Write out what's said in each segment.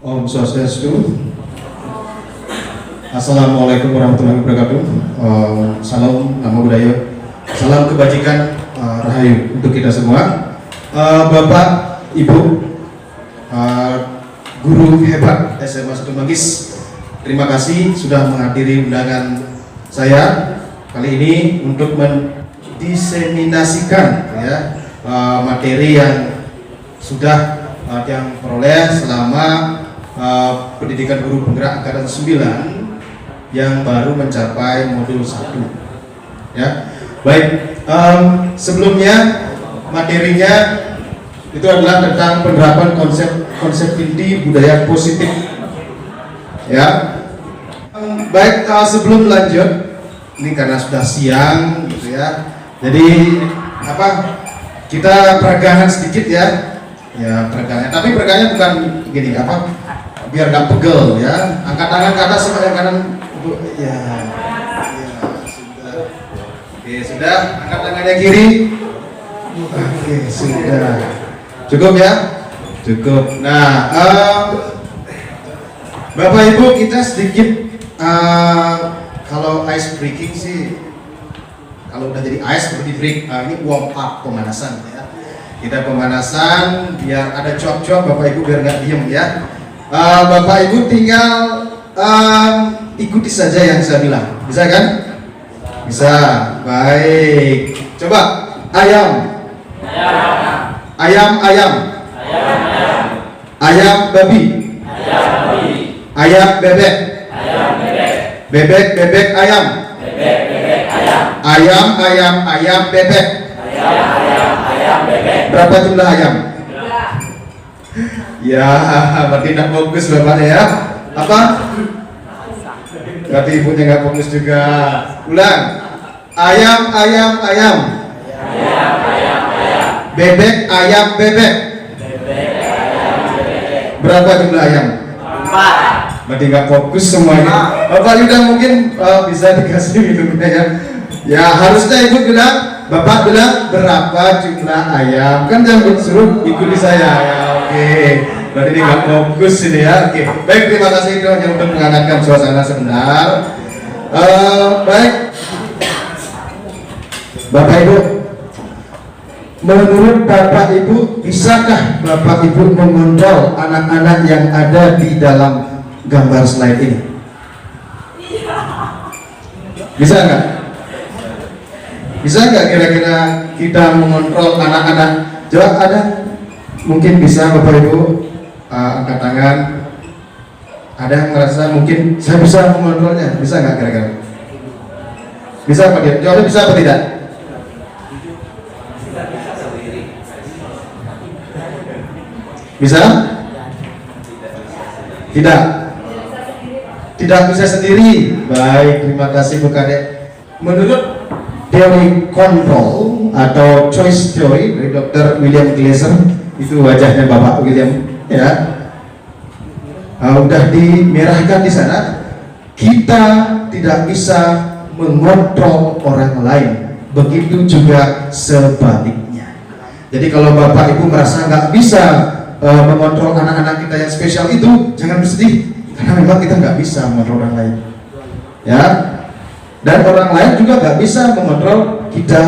Om Swastiastu. Assalamualaikum warahmatullahi wabarakatuh. Salam nama budaya, salam kebajikan, rahayu untuk kita semua. Bapak, Ibu, guru hebat SMA 1 Manggis, terima kasih sudah menghadiri undangan saya kali ini untuk mendiseminasikan ya materi yang sudah yang peroleh selama pendidikan guru penggerak angkatan 9 yang baru mencapai modul 1 ya. Baik, sebelumnya materinya itu adalah tentang penerapan konsep inti budaya positif ya. Baik, sebelum lanjut, ini karena sudah siang gitu ya, jadi kita peragangan sedikit ya peragangan, tapi peragangannya bukan gini biar gak pegel ya. Angkat tangan ke atas sama yang kanan ya sudah. Oke, sudah. Angkat tangannya kiri. Oke, sudah. Cukup ya? Cukup. Nah, Bapak Ibu, kita sedikit kalau ice breaking sih, kalau udah jadi ice seperti break, ini warm up, pemanasan ya. Kita pemanasan biar ada cuap-cuap, Bapak Ibu biar nggak diem ya. Bapak Ibu tinggal ikuti saja yang saya bilang, bisa kan? Bisa. Baik. Coba ayam. Ayam babi. Ayam bebek. Bebek ayam. Ayam bebek. Berapa jumlah ayam? Ya, berarti tidak fokus bapaknya ya. Apa? Berarti ibunya nggak fokus juga. Ulang. Ayam. Bebek ayam bebek. Berapa jumlah ayam? 4. Berarti nggak fokus semuanya. Bapak udah mungkin bisa dikasih minumnya ya. Ya harusnya ibu bilang, bapak bilang berapa jumlah ayam. Kan jangan suruh ikuti saya ya. Oke. Berarti ini nggak fokus ini ya. Oke. Baik, terima kasih itu hanya untuk menghangatkan suasana sebentar. Baik. Bapak Ibu, menurut Bapak Ibu, bisakah Bapak Ibu mengontrol anak-anak yang ada di dalam gambar slide ini? Bisa nggak? Bisa nggak kira-kira kita mengontrol anak-anak? Coba ada, mungkin bisa Bapak Ibu angkat tangan. Ada yang merasa mungkin saya bisa mengontrolnya? Bisa nggak kira-kira? Bisa apa dia? Jawabnya bisa apa tidak? Bisa? Tidak? Tidak bisa sendiri. Baik, terima kasih Bu Kadek. Menurut teori kontrol atau choice theory dari Dr. William Glasser, itu wajahnya Bapak William ya, udah dimerahkan di sana. Kita tidak bisa mengontrol orang lain, begitu juga sebaliknya. Jadi kalau Bapak Ibu merasa nggak bisa mengontrol anak-anak kita yang spesial itu, jangan bersedih, karena memang kita nggak bisa mengontrol orang lain ya. Dan orang lain juga nggak bisa mengontrol kita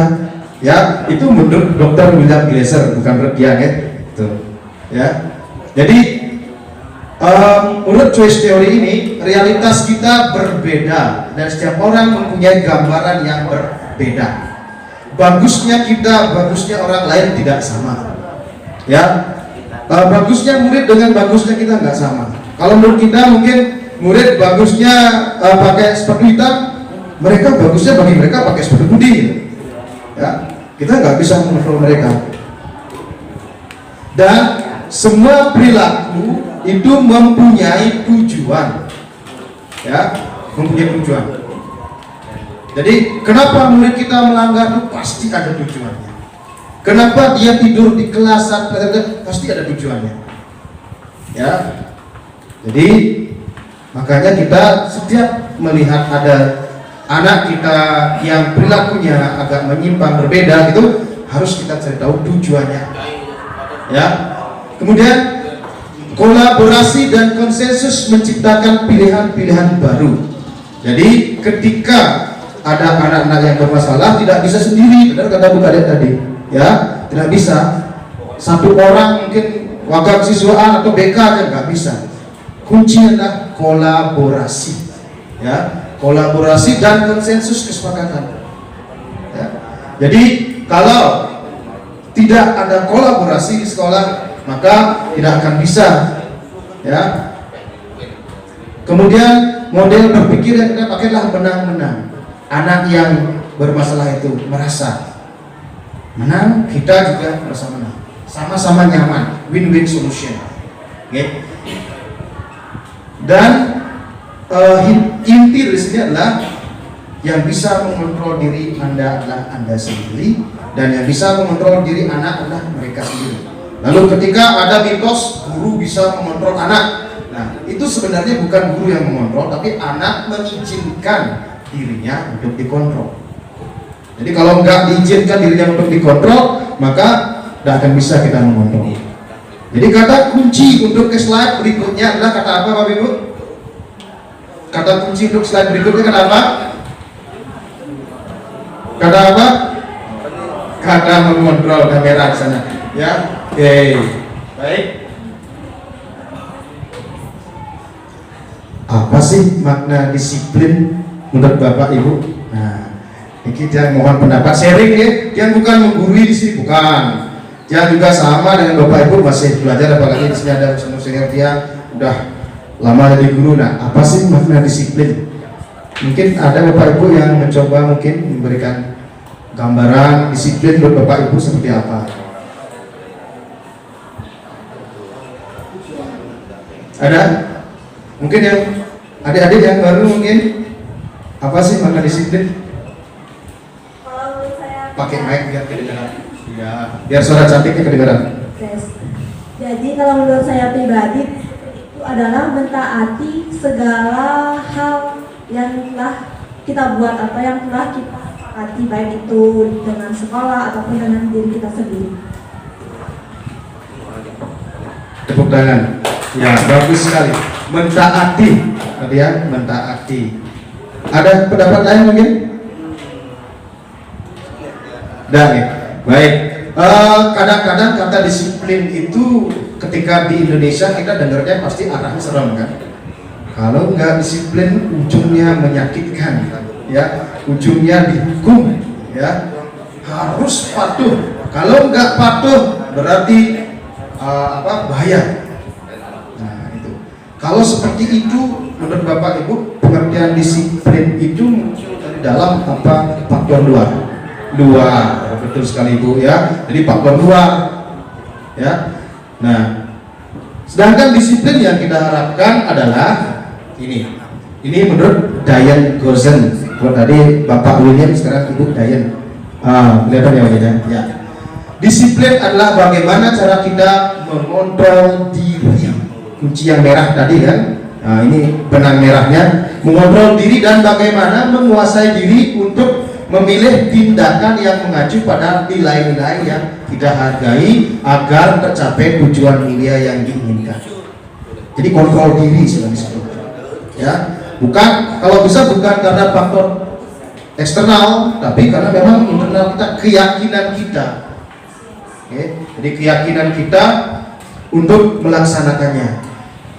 ya. Itu menurut Dr. William Glasser, bukan menurut dia gitu ya. Jadi menurut choice theory ini, realitas kita berbeda dan setiap orang mempunyai gambaran yang berbeda. Bagusnya kita, bagusnya orang lain tidak sama ya. Bagusnya murid dengan bagusnya kita nggak sama. Kalau menurut kita mungkin murid bagusnya pakai sepatu hitam, mereka bagusnya bagi mereka pakai sepatu putih ya. Kita nggak bisa mengontrol mereka. Dan semua perilaku itu mempunyai tujuan ya, mempunyai tujuan. Jadi kenapa murid kita melanggar itu pasti ada tujuannya. Kenapa dia tidur di kelas pasti ada tujuannya ya. Jadi makanya kita setiap melihat ada anak kita yang perilakunya agak menyimpang berbeda, itu harus kita cari tahu tujuannya ya. Kemudian kolaborasi dan konsensus menciptakan pilihan-pilihan baru. Jadi ketika ada anak-anak yang bermasalah tidak bisa sendiri, benar kata Bu Kadek tadi, ya, tidak bisa satu orang mungkin wakil siswa A atau BK aja nggak bisa. Kuncinya adalah kolaborasi, ya, kolaborasi dan konsensus kesepakatan. Ya. Jadi kalau tidak ada kolaborasi di sekolah, maka tidak akan bisa, ya. Kemudian model berpikir yang kita pakailah menang-menang. Anak yang bermasalah itu merasa menang, kita juga merasa menang, sama-sama nyaman, win-win solution. Okay. Dan inti dari sini adalah yang bisa mengontrol diri Anda adalah Anda sendiri, dan yang bisa mengontrol diri anak adalah mereka sendiri. Lalu ketika ada mitos guru bisa mengontrol anak, nah itu sebenarnya bukan guru yang mengontrol, tapi anak mengizinkan dirinya untuk dikontrol. Jadi kalau nggak diizinkan dirinya untuk dikontrol, maka tidak akan bisa kita mengontrol. Jadi kata kunci untuk ke slide berikutnya adalah kata apa Bapak Ibu? Kata kunci untuk slide berikutnya kata apa? Kata apa? Kata mengontrol kamera di sana. Ya, oke, baik. Apa sih makna disiplin menurut Bapak Ibu? Nah, ini kita mohon pendapat sharing ya. Dia bukan menggurui di sini, bukan. Dia juga sama dengan Bapak Ibu masih belajar, apalagi di sini ada senior dia udah lama jadi guru. Nah, apa sih makna disiplin? Mungkin ada Bapak Ibu yang mencoba mungkin memberikan gambaran disiplin buat Bapak Ibu seperti apa? Ada? Mungkin yang adik-adik yang baru mungkin apa sih makna disiplin? Kalau menurut saya Pakai mic biar kedengaran. Ya, biar suara cantiknya kedengaran. Yes. Jadi kalau menurut saya pribadi itu adalah mentaati segala hal yang telah kita buat atau yang telah kita sepakati, baik itu dengan sekolah ataupun dengan diri kita sendiri. Tepuk tangan. Ya, bagus sekali. Mentaati, tadi ya, mentaati. Ada pendapat lain mungkin? Dah ya. Baik. Kadang-kadang kata disiplin itu ketika di Indonesia kita dengarnya pasti arahnya serem kan. Kalau nggak disiplin ujungnya menyakitkan, ya, ujungnya dihukum, ya, harus patuh. Kalau nggak patuh berarti bahaya. Nah itu. Kalau seperti itu menurut Bapak Ibu pengertian disiplin itu muncul dari dalam apa faktor luar. Betul sekali Ibu ya. Jadi faktor luar, ya. Nah, sedangkan disiplin yang kita harapkan adalah ini menurut Diane Gorzen. Kalau tadi Bapak William, sekarang Ibu Diane. Kelihatan ya wajahnya. Ya. Disiplin adalah bagaimana cara kita mengontrol diri. Kunci yang merah tadi kan. Nah, ini benang merahnya, mengontrol diri dan bagaimana menguasai diri untuk memilih tindakan yang mengacu pada nilai-nilai yang kita hargai agar tercapai tujuan mulia yang diinginkan. Jadi kontrol diri sebenarnya, ya, bukan, kalau bisa bukan karena faktor eksternal, tapi karena memang internal kita, keyakinan kita. Oke, jadi keyakinan kita untuk melaksanakannya.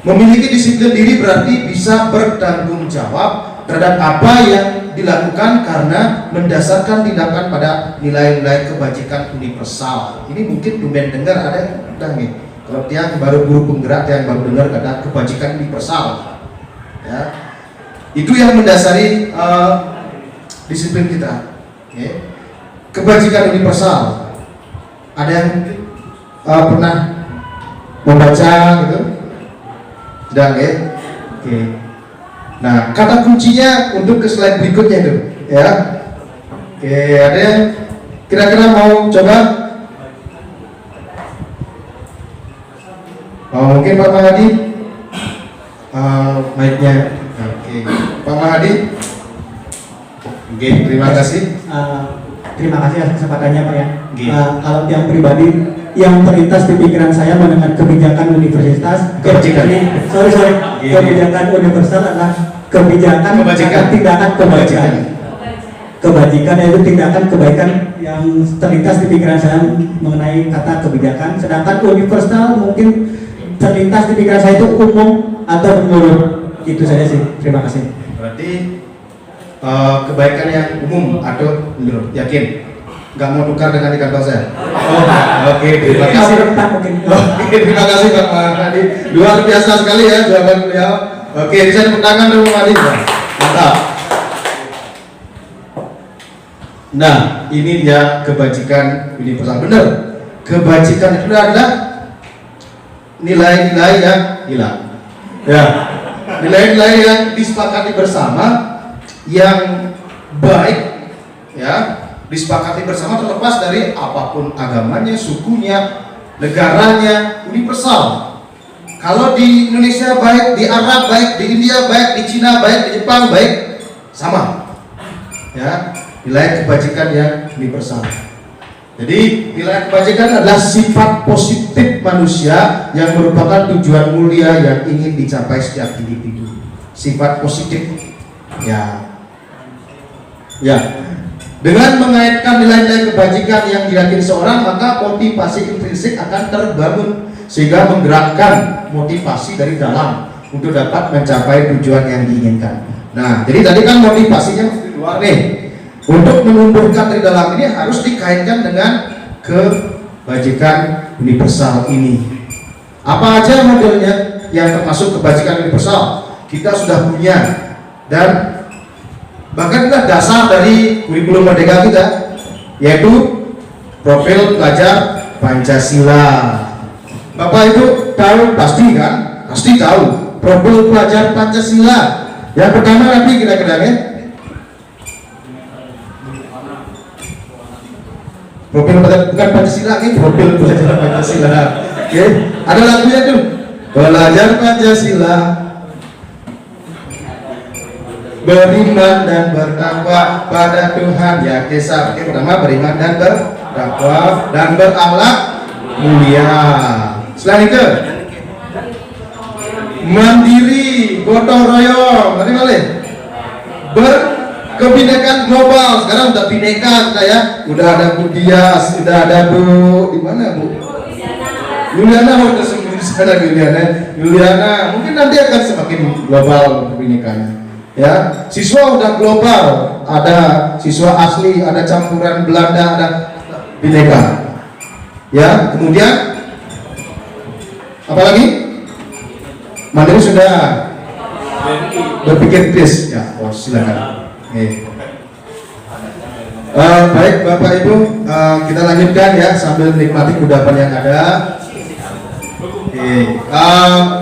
Memiliki disiplin diri berarti bisa bertanggung jawab terhadap apa yang dilakukan karena mendasarkan tindakan pada nilai-nilai kebajikan universal. Ini mungkin belum dengar, ada yang udah nih. Kalau dia baru guru penggerak yang baru dengar kata kebajikan universal, ya, itu yang mendasari disiplin kita. Okay. Kebajikan universal. Ada yang pernah membaca gitu? Sedang ya? Oke. Nah, kata kuncinya untuk ke slide berikutnya itu, ya. Oke, ada yang kira-kira mau coba? Mungkin Pak Mahadi? Mic-nya. Oke, Pak Mahadi. Oke, terima kasih. terima kasih atas kesempatannya Pak ya. Iya. Kalau yang pribadi yang terlintas di pikiran saya mendengar kebijakan universitas, Kebijakan. sorry, Iya. kebijakan universal adalah kebijakan Kebajikan. atau tindakan kebaikan. Kebajikan yaitu tindakan kebaikan yang terlintas di pikiran saya mengenai kata kebijakan, sedangkan universal mungkin terlintas di pikiran saya itu umum atau menurut. Itu saja sih. Terima kasih. Berarti kebaikan yang umum atau menurut, yakin? Nggak mau tukar dengan di kantong saya? Oh, oke, terima kasih. Mungkin. Oke, terima kasih Pak Mahadi. Luar biasa sekali ya jawaban beliau. Oke, bisa tepuk tangan dulu Pak Mahadi. Mantap. Nah, ini dia kebajikan universal. Benar. Kebajikan itu adalah nilai-nilai yang hilang. Ya. Nilai-nilai yang disepakati bersama yang baik, ya, disepakati bersama terlepas dari apapun agamanya, sukunya, negaranya, universal. Kalau di Indonesia baik, di Arab baik, di India baik, di Cina baik, di Jepang baik, sama. Ya, nilai kebajikan yang universal. Jadi nilai kebajikan adalah sifat positif manusia yang merupakan tujuan mulia yang ingin dicapai setiap individu. Sifat positif, ya. Dengan mengaitkan nilai-nilai kebajikan yang diyakini seorang, maka motivasi intrinsik akan terbangun sehingga menggerakkan motivasi dari dalam untuk dapat mencapai tujuan yang diinginkan. Nah, jadi tadi kan motivasinya di luar nih. Untuk menumbuhkan dari dalam ini harus dikaitkan dengan kebajikan universal ini. Apa aja modelnya yang termasuk kebajikan universal? Kita sudah punya, dan bahkan itulah dasar dari kurikulum merdeka kita, yaitu profil pelajar Pancasila. Bapak Ibu tahu pasti kan? Pasti tahu profil pelajar Pancasila. Yang pertama nanti kira-kira profil bukan Pancasila, ini profil pelajar Pancasila. Oke, ada lagunya tuh. Belajar Pancasila, beriman dan bertakwa pada Tuhan Yang Esa. Oke, pertama beriman dan bertakwa dan berakhlak mulia. Selain itu mandiri, gotong royong, tadi balik berkebinekaan global. Sekarang udah bineka kita ya, udah ada Bu Dias, udah ada Bu di mana Bu Yuliana, udah sembuh di sana Yuliana. Mungkin nanti akan semakin global kebinekaannya. Ya, siswa udah global, ada siswa asli, ada campuran Belanda, ada bineka. Ya, kemudian apalagi? Mandiri sudah, berpikir kritis. Ya, oh, silakan. Baik Bapak Ibu, kita lanjutkan ya sambil menikmati kudapan yang ada.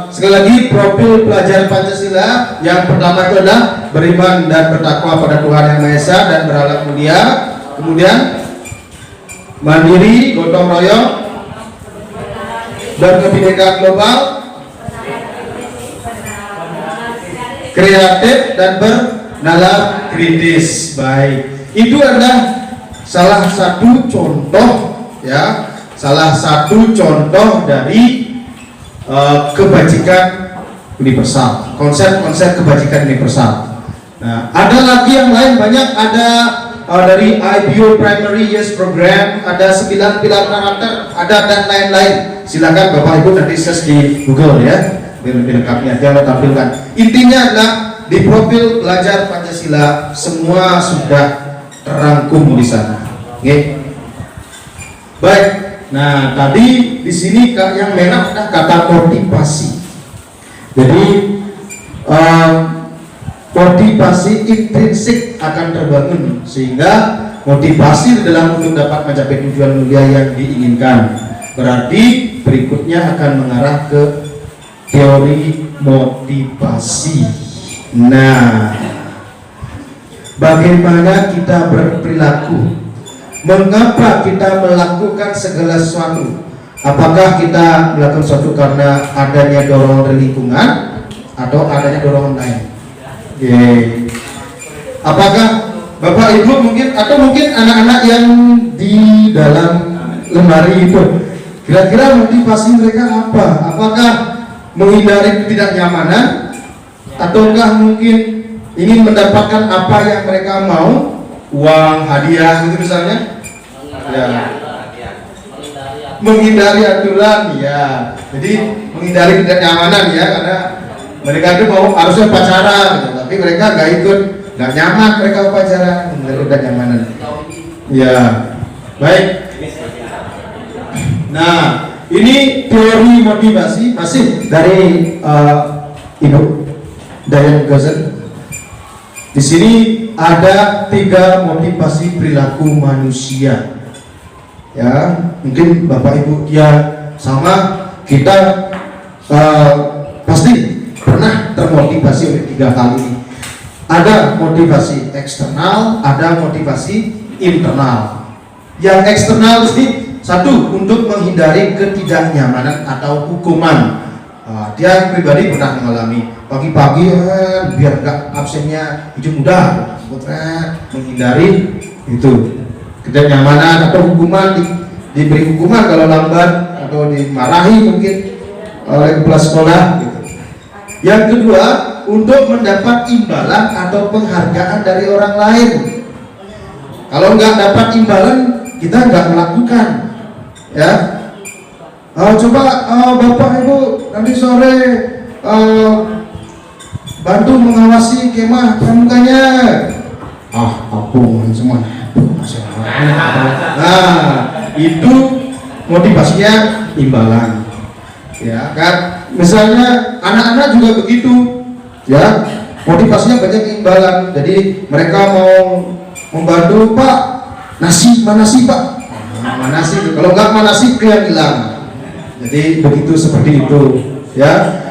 Sekali lagi profil pelajar Pancasila yang pertama itu adalah beriman dan bertakwa pada Tuhan Yang Maha Esa dan berakhlak mulia. Kemudian mandiri, gotong royong, berkebinekaan global, kreatif dan bernalar kritis. Baik, itu adalah salah satu contoh ya, salah satu contoh dari kebajikan universal, konsep-konsep kebajikan universal. Nah, ada lagi yang lain banyak, ada dari IBO Primary Years Program, ada 9 pilar karakter, ada dan lain-lain. Silakan Bapak Ibu nanti search di Google ya, lebih lengkapnya jangan tampilkan. Intinya adalah di profil pelajar Pancasila semua sudah terangkum di sana. Oke. Baik. Nah, tadi di sini yang merah adalah kata motivasi. Jadi motivasi intrinsik akan terbangun sehingga motivasi dalam untuk dapat mencapai tujuan mulia yang diinginkan. Berarti berikutnya akan mengarah ke teori motivasi. Nah, bagaimana kita berperilaku? Mengapa kita melakukan segala sesuatu? Apakah kita melakukan sesuatu karena adanya dorongan dari lingkungan atau adanya dorongan lain? Apakah Bapak Ibu mungkin atau mungkin anak-anak yang di dalam lemari itu, kira-kira motivasi mereka apa? Apakah menghindari ketidaknyamanan, ataukah mungkin ingin mendapatkan apa yang mereka mau, uang, hadiah gitu misalnya? Ya. Menghindari aturan, ya. Jadi menghindari ketidaknyamanan ya, karena mereka itu mau harusnya pacaran, gitu. Tapi mereka nggak ikut, nggak nyaman mereka pacaran, menghindari ketidaknyamanan. Ya, baik. Nah, ini teori motivasi masih dari Ibu Diane Gozen. Di sini ada 3 motivasi perilaku manusia. Ya, mungkin Bapak Ibu ya sama kita pasti pernah termotivasi oleh 3 hal ini. Ada motivasi eksternal, ada motivasi internal. Yang eksternal sih satu, untuk menghindari ketidaknyamanan atau hukuman. Dia pribadi pernah mengalami pagi-pagi biar gak absennya hijau muda, menghindari itu ketidaknyamanan atau hukuman, diberi hukuman kalau lambat atau dimarahi mungkin oleh kepala sekolah gitu. Yang kedua, untuk mendapat imbalan atau penghargaan dari orang lain. Kalau nggak dapat imbalan, kita nggak melakukan, ya. Coba Bapak Ibu nanti sore bantu mengawasi kemah pramuganya. Aku semua. Nah, itu motivasinya imbalan, ya kan? Misalnya anak-anak juga begitu, ya. Motivasinya banyak imbalan. Jadi mereka mau membantu, Pak. Nasi mana sih, Pak? Mana sih? Kalau nggak mana sih yang hilang. Jadi begitu seperti itu, ya.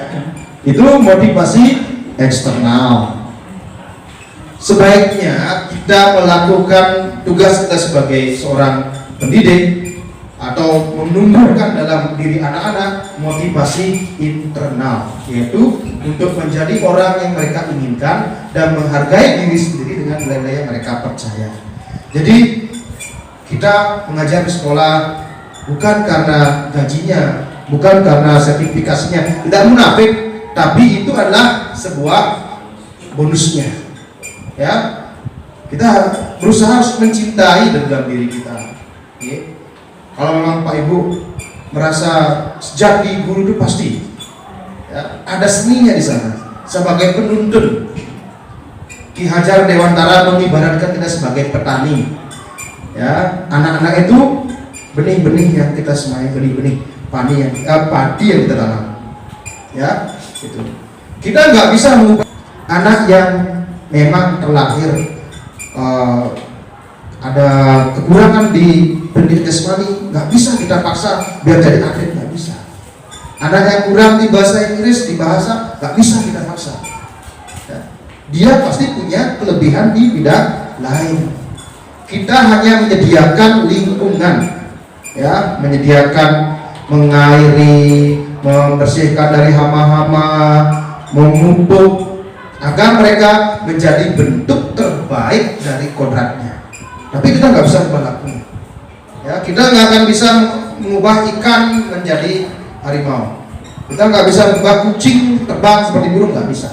Itu motivasi eksternal. Sebaiknya kita melakukan tugas kita sebagai seorang pendidik atau menumbuhkan dalam diri anak-anak motivasi internal, yaitu untuk menjadi orang yang mereka inginkan dan menghargai diri sendiri dengan nilai-nilai yang mereka percaya. Jadi kita mengajar di sekolah bukan karena gajinya, bukan karena sertifikasinya, tidak munafik, tapi itu adalah sebuah bonusnya. Ya, kita berusaha harus mencintai dalam diri kita. Ya. Kalau memang Pak Ibu merasa sejati guru itu pasti, ya, ada seninya di sana. Sebagai penuntun, Ki Hajar Dewantara mengibaratkan kita sebagai petani. Ya, anak-anak itu benih-benih yang kita semai, benih-benih padi yang kita tanam. Ya, itu. Kita nggak bisa mengubah anak yang memang terlahir ada kekurangan di pendidikan jasmani, nggak bisa kita paksa biar jadi atlet, nggak bisa. Anak yang kurang di bahasa Inggris, di bahasa, nggak bisa kita paksa. Ya. Dia pasti punya kelebihan di bidang lain. Kita hanya menyediakan lingkungan, ya, menyediakan mengairi, membersihkan dari hama-hama, memupuk, agar mereka menjadi bentuk terbaik dari kodratnya. Tapi kita nggak bisa melakukan. Ya, kita nggak akan bisa mengubah ikan menjadi harimau. Kita nggak bisa mengubah kucing terbang seperti burung, nggak bisa.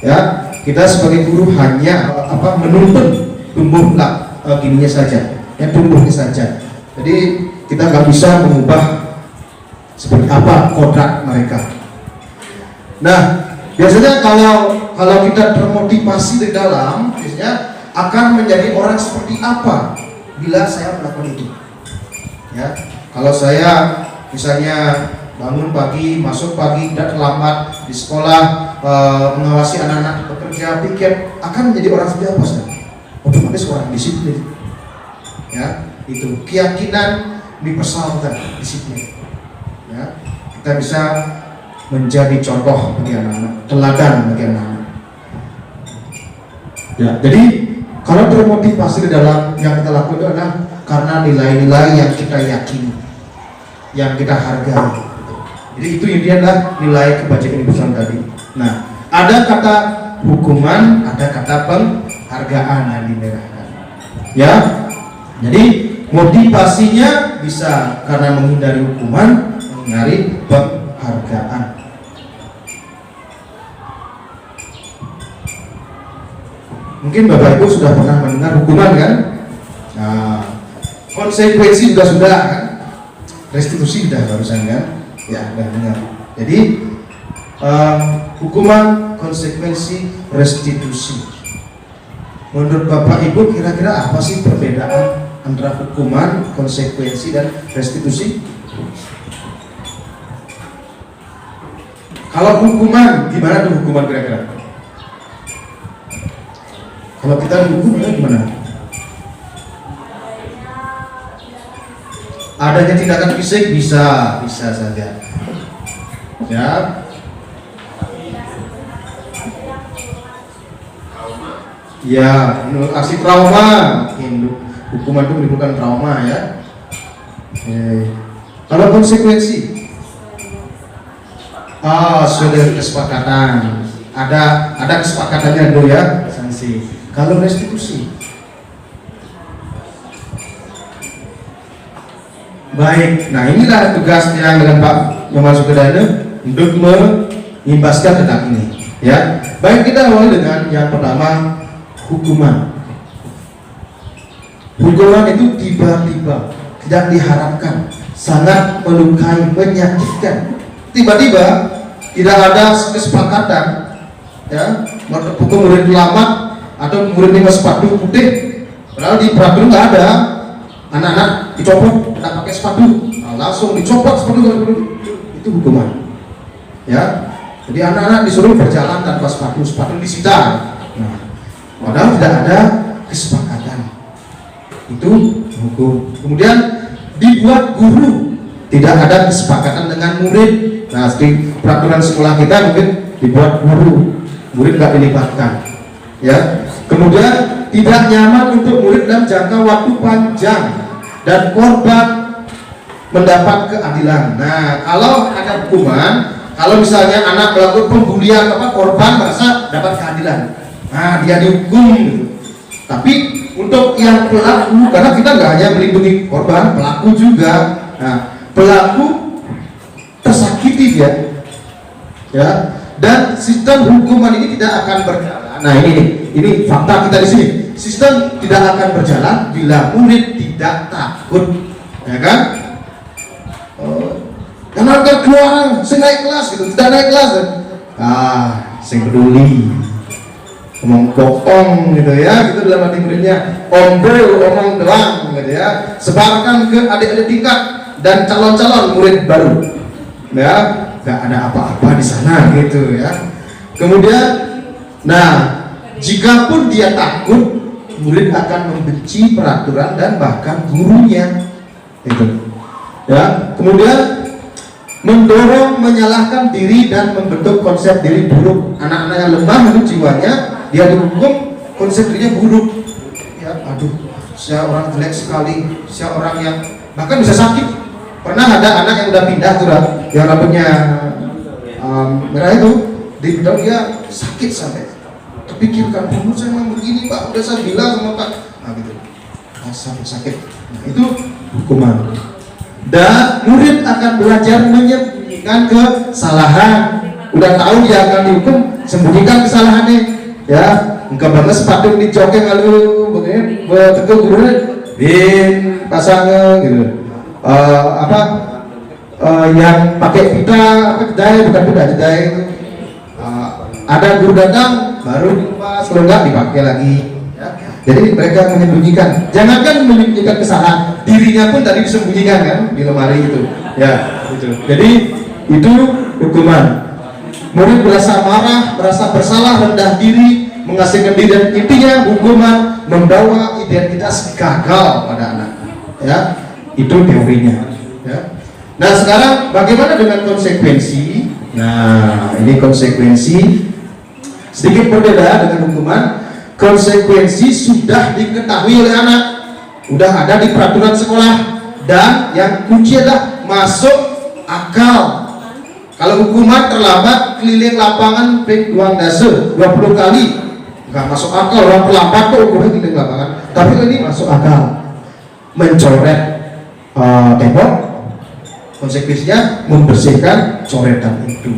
Ya, kita sebagai guru hanya menuntun tumbuhlah gininya saja, yang tumbuhnya saja. Jadi kita nggak bisa mengubah seperti apa kodrat mereka. Nah, biasanya kalau kita termotivasi di dalam, biasanya akan menjadi orang seperti apa bila saya melakukan itu. Ya, kalau saya misalnya bangun pagi, masuk pagi, tidak terlambat di sekolah, mengawasi anak-anak bekerja, pikir akan menjadi orang seperti apa sih? Otomatis orang disiplin. Ya, itu keyakinan dipersoalkan disiplin. Ya, kita bisa menjadi contoh bagi anak-anak, teladan bagi anak-anak. Ya, jadi kalau termotivasi di dalam yang kita lakukan itu adalah karena nilai-nilai yang kita yakini, yang kita hargai. Jadi itu intinya adalah nilai kebajikan besar tadi. Nah, ada kata hukuman, ada kata penghargaan yang dimerahkan. Ya, jadi motivasinya bisa karena menghindari hukuman, mencari penghargaan. Mungkin Bapak Ibu sudah pernah mendengar hukuman kan? Nah, konsekuensi juga sudah kan? Restitusi sudah barusan kan? Ya, sudah dengar. Jadi hukuman, konsekuensi, restitusi. Menurut Bapak Ibu kira-kira apa sih perbedaan antara hukuman, konsekuensi, dan restitusi? Kalau hukuman, gimana tuh hukuman kira-kira? Kalau kita dihukum gimana? Adanya tindakan fisik bisa saja. Ya. Ya, aksi trauma, hukuman itu menimbulkan trauma ya. Kalau konsekuensi, sudah kesepakatan, ada kesepakatannya dulu ya, sanksi. Kalau restitusi, baik. Nah inilah tugasnya dengan Pak yang masuk ke dalam untuk mengimbaskan tentang ini. Ya, baik kita awali dengan yang pertama, hukuman. Hukuman itu tiba-tiba, tidak diharapkan, sangat melukai, menyakitkan. Tiba-tiba tidak ada kesepakatan, ya, hukum murid lama atau murid lima sepatu putih, padahal di peraturan nggak ada. Anak-anak dicopot, tidak pakai sepatu, langsung dicopot sepatu, itu hukuman. Ya, jadi anak-anak disuruh berjalan tanpa sepatu, sepatu disita. Nah, padahal tidak ada kesepakatan, itu hukum. Kemudian dibuat guru, tidak ada kesepakatan dengan murid. Nah, di peraturan sekolah kita mungkin dibuat guru, murid nggak dilibatkan. Ya, kemudian tidak nyaman untuk murid dalam jangka waktu panjang dan korban mendapat keadilan. Nah, kalau ada hukuman, kalau misalnya anak melakukan pembulian, korban merasa dapat keadilan, nah dia dihukum gitu. Tapi untuk yang pelaku, karena kita nggak hanya melindungi korban, pelaku juga. Nah, pelaku tersakiti ya, dan sistem hukuman ini tidak akan berjalan. Nah ini fakta kita di sini. Sistem tidak akan berjalan bila murid tidak takut, ya kan? Karena kan keluar, saya naik kelas gitu, tidak naik kelas kan? Saya peduli, ngomong bohong gitu ya, gitu dalam hati muridnya, omong doang gitu ya, sebarkan ke adik-adik tingkat dan calon-calon murid baru, ya, nggak ada apa-apa di sana gitu ya. Kemudian, nah, jikapun dia takut, murid akan membenci peraturan dan bahkan gurunya, itu. Ya, kemudian mendorong menyalahkan diri dan membentuk konsep diri buruk. Anak-anak yang lemah itu jiwanya, dia dihukum konsep dirinya buruk. Ya, aduh, saya orang jelek sekali, saya orang yang bahkan bisa sakit. Pernah ada anak yang udah pindah tuh, yang rambutnya merah itu, di bidang dia sakit sampai terpikirkan, kamu saya memang begini Pak, udah saya bilang sama Pak, nah gitu, sakit. Nah, itu hukuman. Dan murid akan belajar menyembunyikan kesalahan. Udah tahu dia akan dihukum, sembunyikan kesalahannya. Ya, enggak banget sepatu dicokeng lalu begini, betul gurunya, pasangnya gitu. Yang pakai pita, bukan pita, jedai itu. Ada guru datang, baru dilepas, kalau enggak dipakai lagi. Ya. Jadi mereka menyembunyikan. Jangankan menyembunyikan kesalahan, dirinya pun tadi disembunyikan kan di lemari itu. Ya, itu. Jadi itu hukuman. Murid merasa marah, merasa bersalah, rendah diri, mengasingkan diri, dan intinya hukuman membawa identitas gagal pada anak. Ya, itu teorinya. Ya. Nah sekarang bagaimana dengan konsekuensi? Nah ini konsekuensi sedikit berbeda dengan hukuman. Konsekuensi sudah diketahui oleh anak, udah ada di peraturan sekolah, dan yang kunci adalah masuk akal. Kalau hukuman terlambat, keliling lapangan uang dasar 20 kali, nggak masuk akal, orang pelambat tuh ukuran di lapangan. Tapi ini masuk akal, mencoret tembok, konsekuensinya membersihkan coretan itu.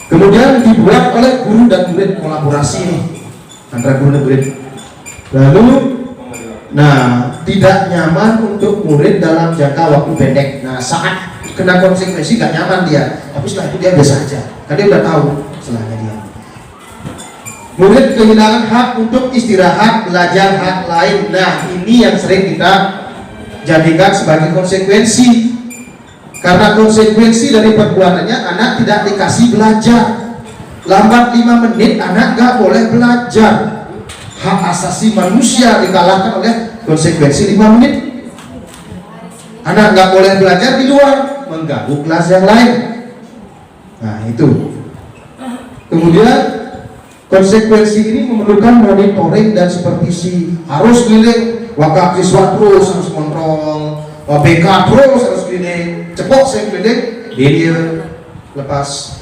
Kemudian dibuat oleh guru dan murid, kolaborasi nih antara guru dan murid. Lalu, nah, tidak nyaman untuk murid dalam jangka waktu pendek. Nah, saat kena konsekuensi gak nyaman dia, tapi setelah itu dia biasa aja, karena dia udah tahu setelahnya dia. Murid kehilangan hak untuk istirahat, belajar hak lain. Nah, ini yang sering kita jadikan sebagai konsekuensi. Karena konsekuensi dari perbuatannya, anak tidak dikasih belajar. Lambat 5 menit, anak gak boleh belajar. Hak asasi manusia dikalahkan oleh konsekuensi 5 menit. Anak gak boleh belajar di luar, mengganggu kelas yang lain. Nah, itu. Kemudian konsekuensi ini memerlukan monitoring dan supervisi. Harus keliling, wakaf siswa terus harus kontrol, BK terus harus keliling, cepok saya keliling, dia lepas.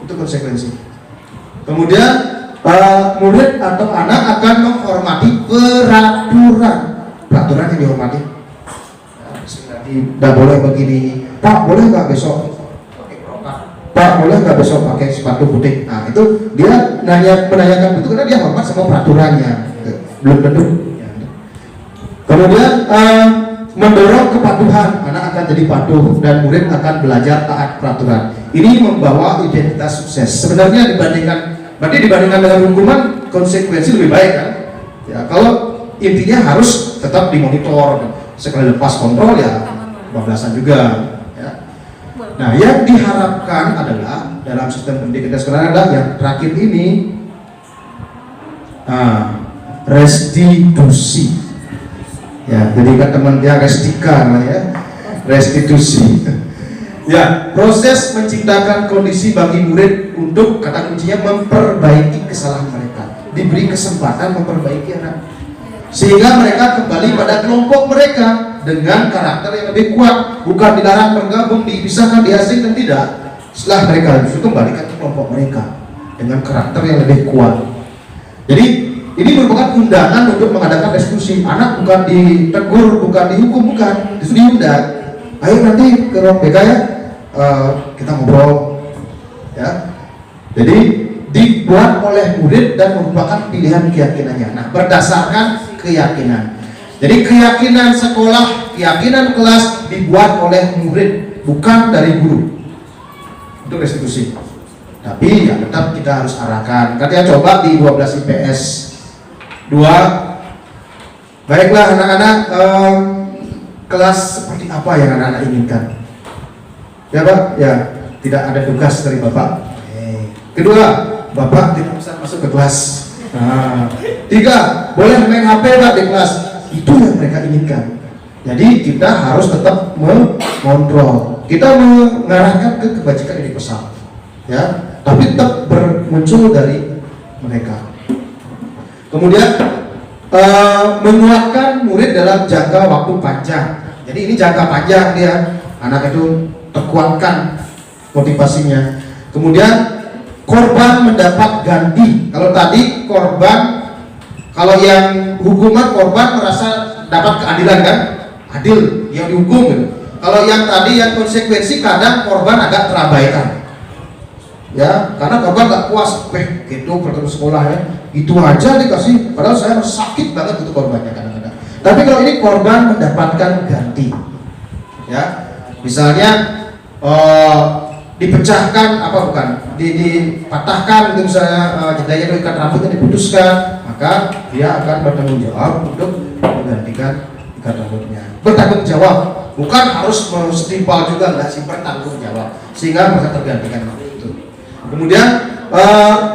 Itu konsekuensi. Kemudian murid atau anak akan menghormati peraturan yang dihormati. Tidak boleh begini, Pak boleh nggak besok pakai brokat, Pak boleh nggak besok pakai sepatu putih. Nah, itu dia menanyakan itu karena dia hormat sama peraturannya, belum tentu. Kemudian mendorong kepatuhan, anak akan jadi patuh dan murid akan belajar taat peraturan. Ini membawa identitas sukses. Sebenarnya dibandingkan dengan hukuman, konsekuensi lebih baik kan? Ya, kalau intinya harus tetap dimonitor, sekali lepas kontrol ya bablasan juga. Ya. Nah, yang diharapkan adalah dalam sistem pendidikan sekarang adalah yang terakhir ini, restitusi. Ya, jadi kan teman dia restika lah ya, restitusi. Ya, proses menciptakan kondisi bagi murid untuk kata kuncinya memperbaiki kesalahan mereka, diberi kesempatan memperbaiki anak, sehingga mereka kembali pada kelompok mereka dengan karakter yang lebih kuat, bukan dilarang bergabung, dipisahkan, diasingkan, tidak. Setelah mereka justru kembalikan ke kelompok mereka dengan karakter yang lebih kuat. Jadi ini merupakan undangan untuk mengadakan diskusi. Anak bukan ditegur, bukan dihukum, bukan, justru diundang. Ayo nanti ke ruang BK ya, kita ngobrol. Ya, jadi dibuat oleh murid dan merupakan pilihan keyakinannya. Nah, berdasarkan keyakinan. Jadi keyakinan sekolah, keyakinan kelas dibuat oleh murid, bukan dari guru. Untuk restitusi. Tapi ya tetap kita harus arahkan. Katanya coba di 12 IPS 2. Baiklah anak-anak, kelas seperti apa yang anak-anak inginkan? Ya Pak, ya tidak ada tugas dari Bapak. Kedua, Bapak tidak bisa masuk ke kelas. Nah, 3, boleh main HP Pak di kelas. Itu yang mereka inginkan. Jadi kita harus tetap mengontrol. Kita mengarahkan ke kebajikan yang dipesan, ya, tapi tetap bermuncul dari mereka. Kemudian menguatkan murid dalam jangka waktu panjang. Jadi ini jangka panjang dia, anak itu terkuatkan motivasinya. Kemudian korban mendapat ganti. Kalau tadi korban, kalau yang hukuman korban merasa dapat keadilan kan, adil yang dihukum gitu. Kalau yang tadi yang konsekuensi kadang korban agak terabaikan, ya, karena korban gak puas, gitu pertama sekolah ya, itu aja dikasih, padahal saya sakit banget itu korbannya kadang-kadang. Tapi kalau ini korban mendapatkan ganti, ya, misalnya dipecahkan apa bukan, dipatahkan itu misalnya, jedanya itu ikat rambutnya diputuskan, maka dia akan bertanggung jawab untuk menggantikan ikat rambutnya. Bertanggung jawab, bukan harus setimpal juga, enggak sih, bertanggung jawab sehingga bisa tergantikan itu. Kemudian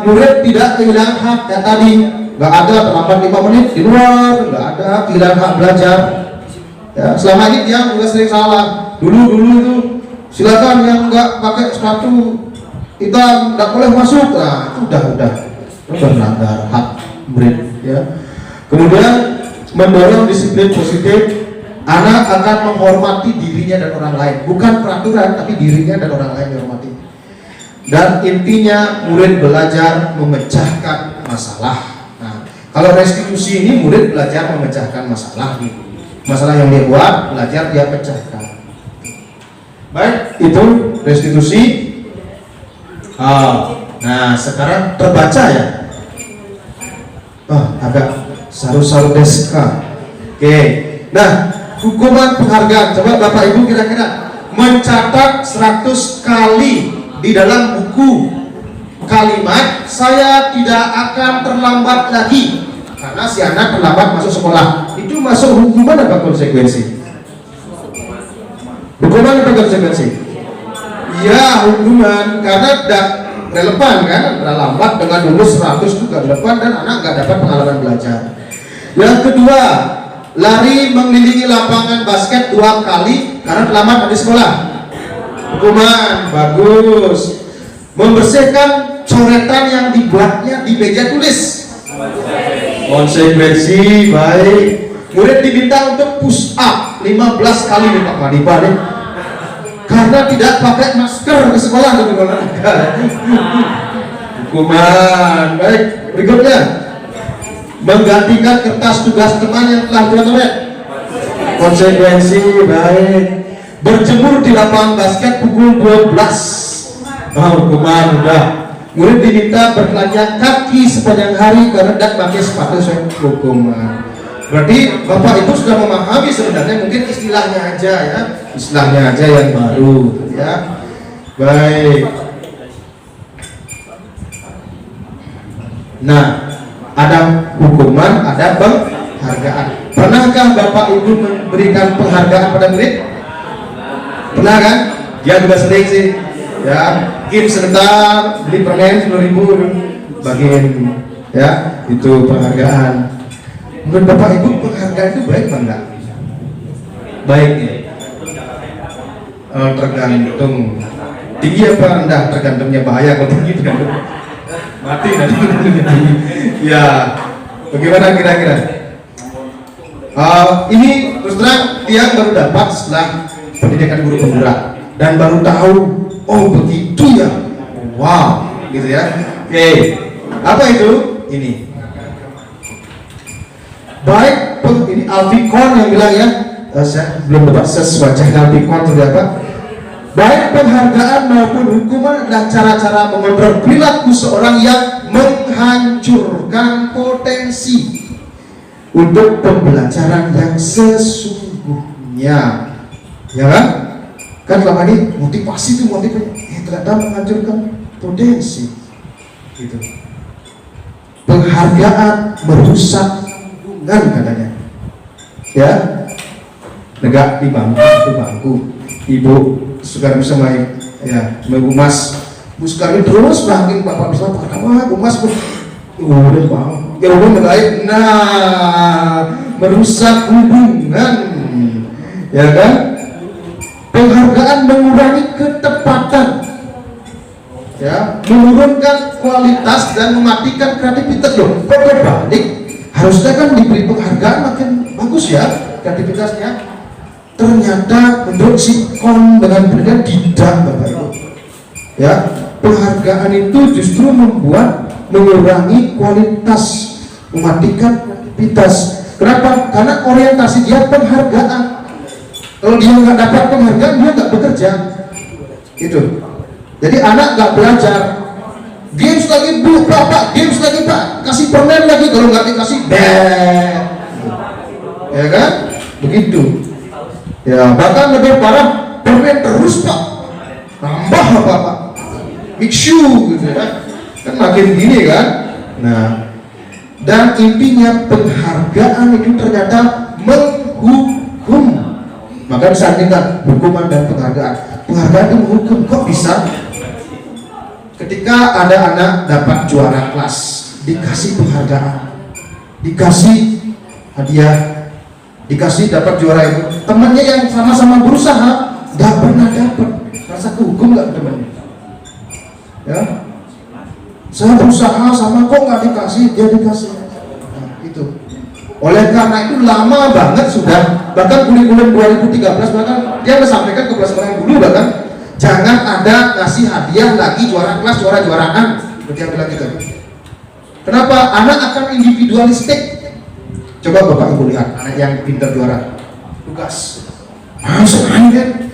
murid tidak kehilangan hak yang tadi, nggak ada terlambat 5 menit di luar, nggak ada kehilangan hak belajar. Ya, selama ini dia juga sering salah. Dulu itu silakan yang nggak pakai sepatu hitam nggak boleh masuk. Nah, itu udah melanggar hak murid. Ya. Kemudian mendorong disiplin positif. Anak akan menghormati dirinya dan orang lain, bukan peraturan, tapi dirinya dan orang lain dihormati. Dan intinya murid belajar memecahkan masalah. masalah. Nah, kalau restitusi ini murid belajar memecahkan masalah gitu. Masalah yang dia buat, belajar dia pecahkan. Baik, itu restitusi. Nah, sekarang terbaca ya. Agak saru-saru deska. Oke. Nah, hukuman penghargaan. Coba Bapak Ibu kira-kira mencatat 100 kali di dalam buku kalimat saya tidak akan terlambat lagi karena si anak terlambat masuk sekolah. Itu masuk hukuman apa konsekuensi? Hukuman apa konsekuensi? Ya, hukuman, karena tidak relevan kan, terlambat dengan lulus 100 juga relevan dan anak nggak dapat pengalaman belajar. Yang kedua, lari mengelilingi lapangan basket 2 kali karena terlambat di sekolah. Hukuman, bagus. Membersihkan coretan yang dibuatnya di meja tulis. Konsekuensi, baik. Murid diminta untuk push up 15 kali nih Pak Manipa nih. Karena tidak pakai masker ke sekolah gitu. Hukuman, baik. Berikutnya, menggantikan kertas tugas teman yang telah dicoret. Konsekuensi, baik. Berjemur di lapangan basket pukul 12. Hukuman udah. Murid diminta bertelanjang kaki sepanjang hari karena tidak pakai sepatu. Hukuman. Berarti Bapak Ibu sudah memahami sebenarnya, mungkin istilahnya aja ya, istilahnya aja yang baru ya. Baik. Nah, ada hukuman, ada penghargaan. Pernahkah Bapak Ibu memberikan penghargaan pada murid? Pernah kan? Dia juga sering sih. Ya, mungkin sebentar beli permen 10.000 bagian ya, itu penghargaan. Menurut Bapak Ibu penghargaan itu baik apa enggak? Baik ya. Tergantung tinggi apa rendah, tergantungnya bahaya kalau tinggi tergantung mati nanti. Ya, bagaimana kira-kira? Ini terus terang Tiang baru dapat setelah pendidikan guru penggerak dan baru tahu, oh begitu ya, wow, gitu ya. Oke, apa itu? Ini. Baik, ini Alfikon yang bilang ya, saya belum dapat sesuatu Alfikon seperti apa. Baik penghargaan maupun hukuman adalah cara-cara mengontrol perilaku seorang yang menghancurkan potensi untuk pembelajaran yang sesungguhnya, ya kan? Kan selama ini motivasi itu ternyata menghancurkan potensi, gitu. Penghargaan merusak katanya ya, negak di bangku Ibu Soekarno bisa main ya, Ibu Mas Bu Soekarno terus bangking Bapak bisa Bu Mas udah bang ya udah baik. Nah, merusak hubungan ya kan. Penghargaan mengurangi ketepatan ya, menurunkan kualitas dan mematikan kreativitas. Loh, kok berbalik? Harusnya kan diberi penghargaan makin bagus ya kreativitasnya. Ternyata menurut Sikon dengan pendidikan tidak, Bapak Ibu. Ya, penghargaan itu justru mengurangi kualitas, mematikan kreativitas. Kenapa? Karena orientasi dia penghargaan. Kalau dia nggak dapat penghargaan, dia nggak bekerja. Itu. Jadi anak nggak belajar. Games lagi Bu, Pak, games lagi Pak, kasih permen lagi, kalau nggak dikasih ya kan, begitu ya. Bahkan lebih parah, permen terus Pak, nambah apa Pak, mixu gitu ya kan, makin gini kan. Nah, dan intinya penghargaan itu ternyata menghukum. Maka disandingkan hukuman dan penghargaan. Penghargaan itu menghukum, kok bisa? Ketika ada anak dapat juara kelas, dikasih penghargaan, dikasih hadiah, dikasih dapat juara itu. Temannya yang sama-sama berusaha nggak pernah dapat, rasa kehukum nggak temannya? Ya, saya berusaha sama kok nggak dikasih, dia dikasih. Nah, itu. Oleh karena itu lama banget sudah, bahkan kurikulum 2013 bahkan dia menyampaikan ke kelas orang dulu bahkan, jangan ada kasih hadiah lagi juara kelas, juara-juaraan. Dia bilang gitu. Kenapa? Anak akan individualistik. Coba Bapak Ibu lihat anak yang pintar juara tugas, langsung angin,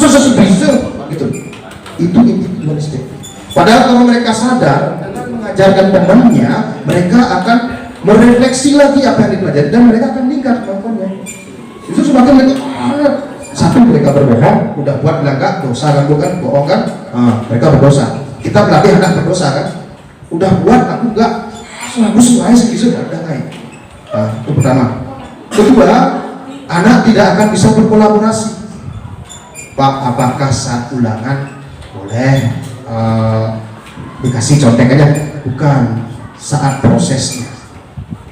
susah bisa gitu. Itu individualistik. Padahal kalau mereka sadar dengan mengajarkan temannya, mereka akan merefleksi lagi apa yang dipelajari dan mereka akan meningkat kemampuannya. Itu semakin mereka satu, mereka berbohong, udah buat bilang dosa kan, bukan bohong kan, mereka berdosa. Kita melatih anak berdosa kan, udah buat aku enggak, aku semuanya segitu udah naik. Itu pertama. Kedua, anak tidak akan bisa berkolaborasi. Pak, apakah saat ulangan boleh dikasih contek aja? Bukan, saat prosesnya.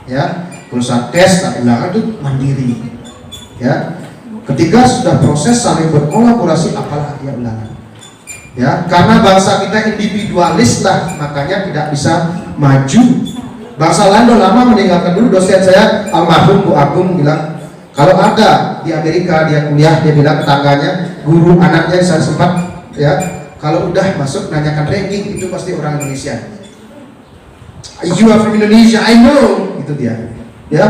Ya, kalau saat tes, saat ulangan itu mandiri. Ya, ketika sudah proses saling berkolaborasi, apalagi dia ulangan. Ya, karena bangsa kita individualis lah, makanya tidak bisa maju. Bangsa lain udah lama meninggalkan. Dulu dosen saya almarhum Bu Agung bilang, kalau ada di Amerika dia kuliah, dia bilang tetangganya, guru anaknya saya sempat ya, kalau udah masuk nanyakan ranking itu pasti orang Indonesia. You are from Indonesia, I know, itu dia. Ya,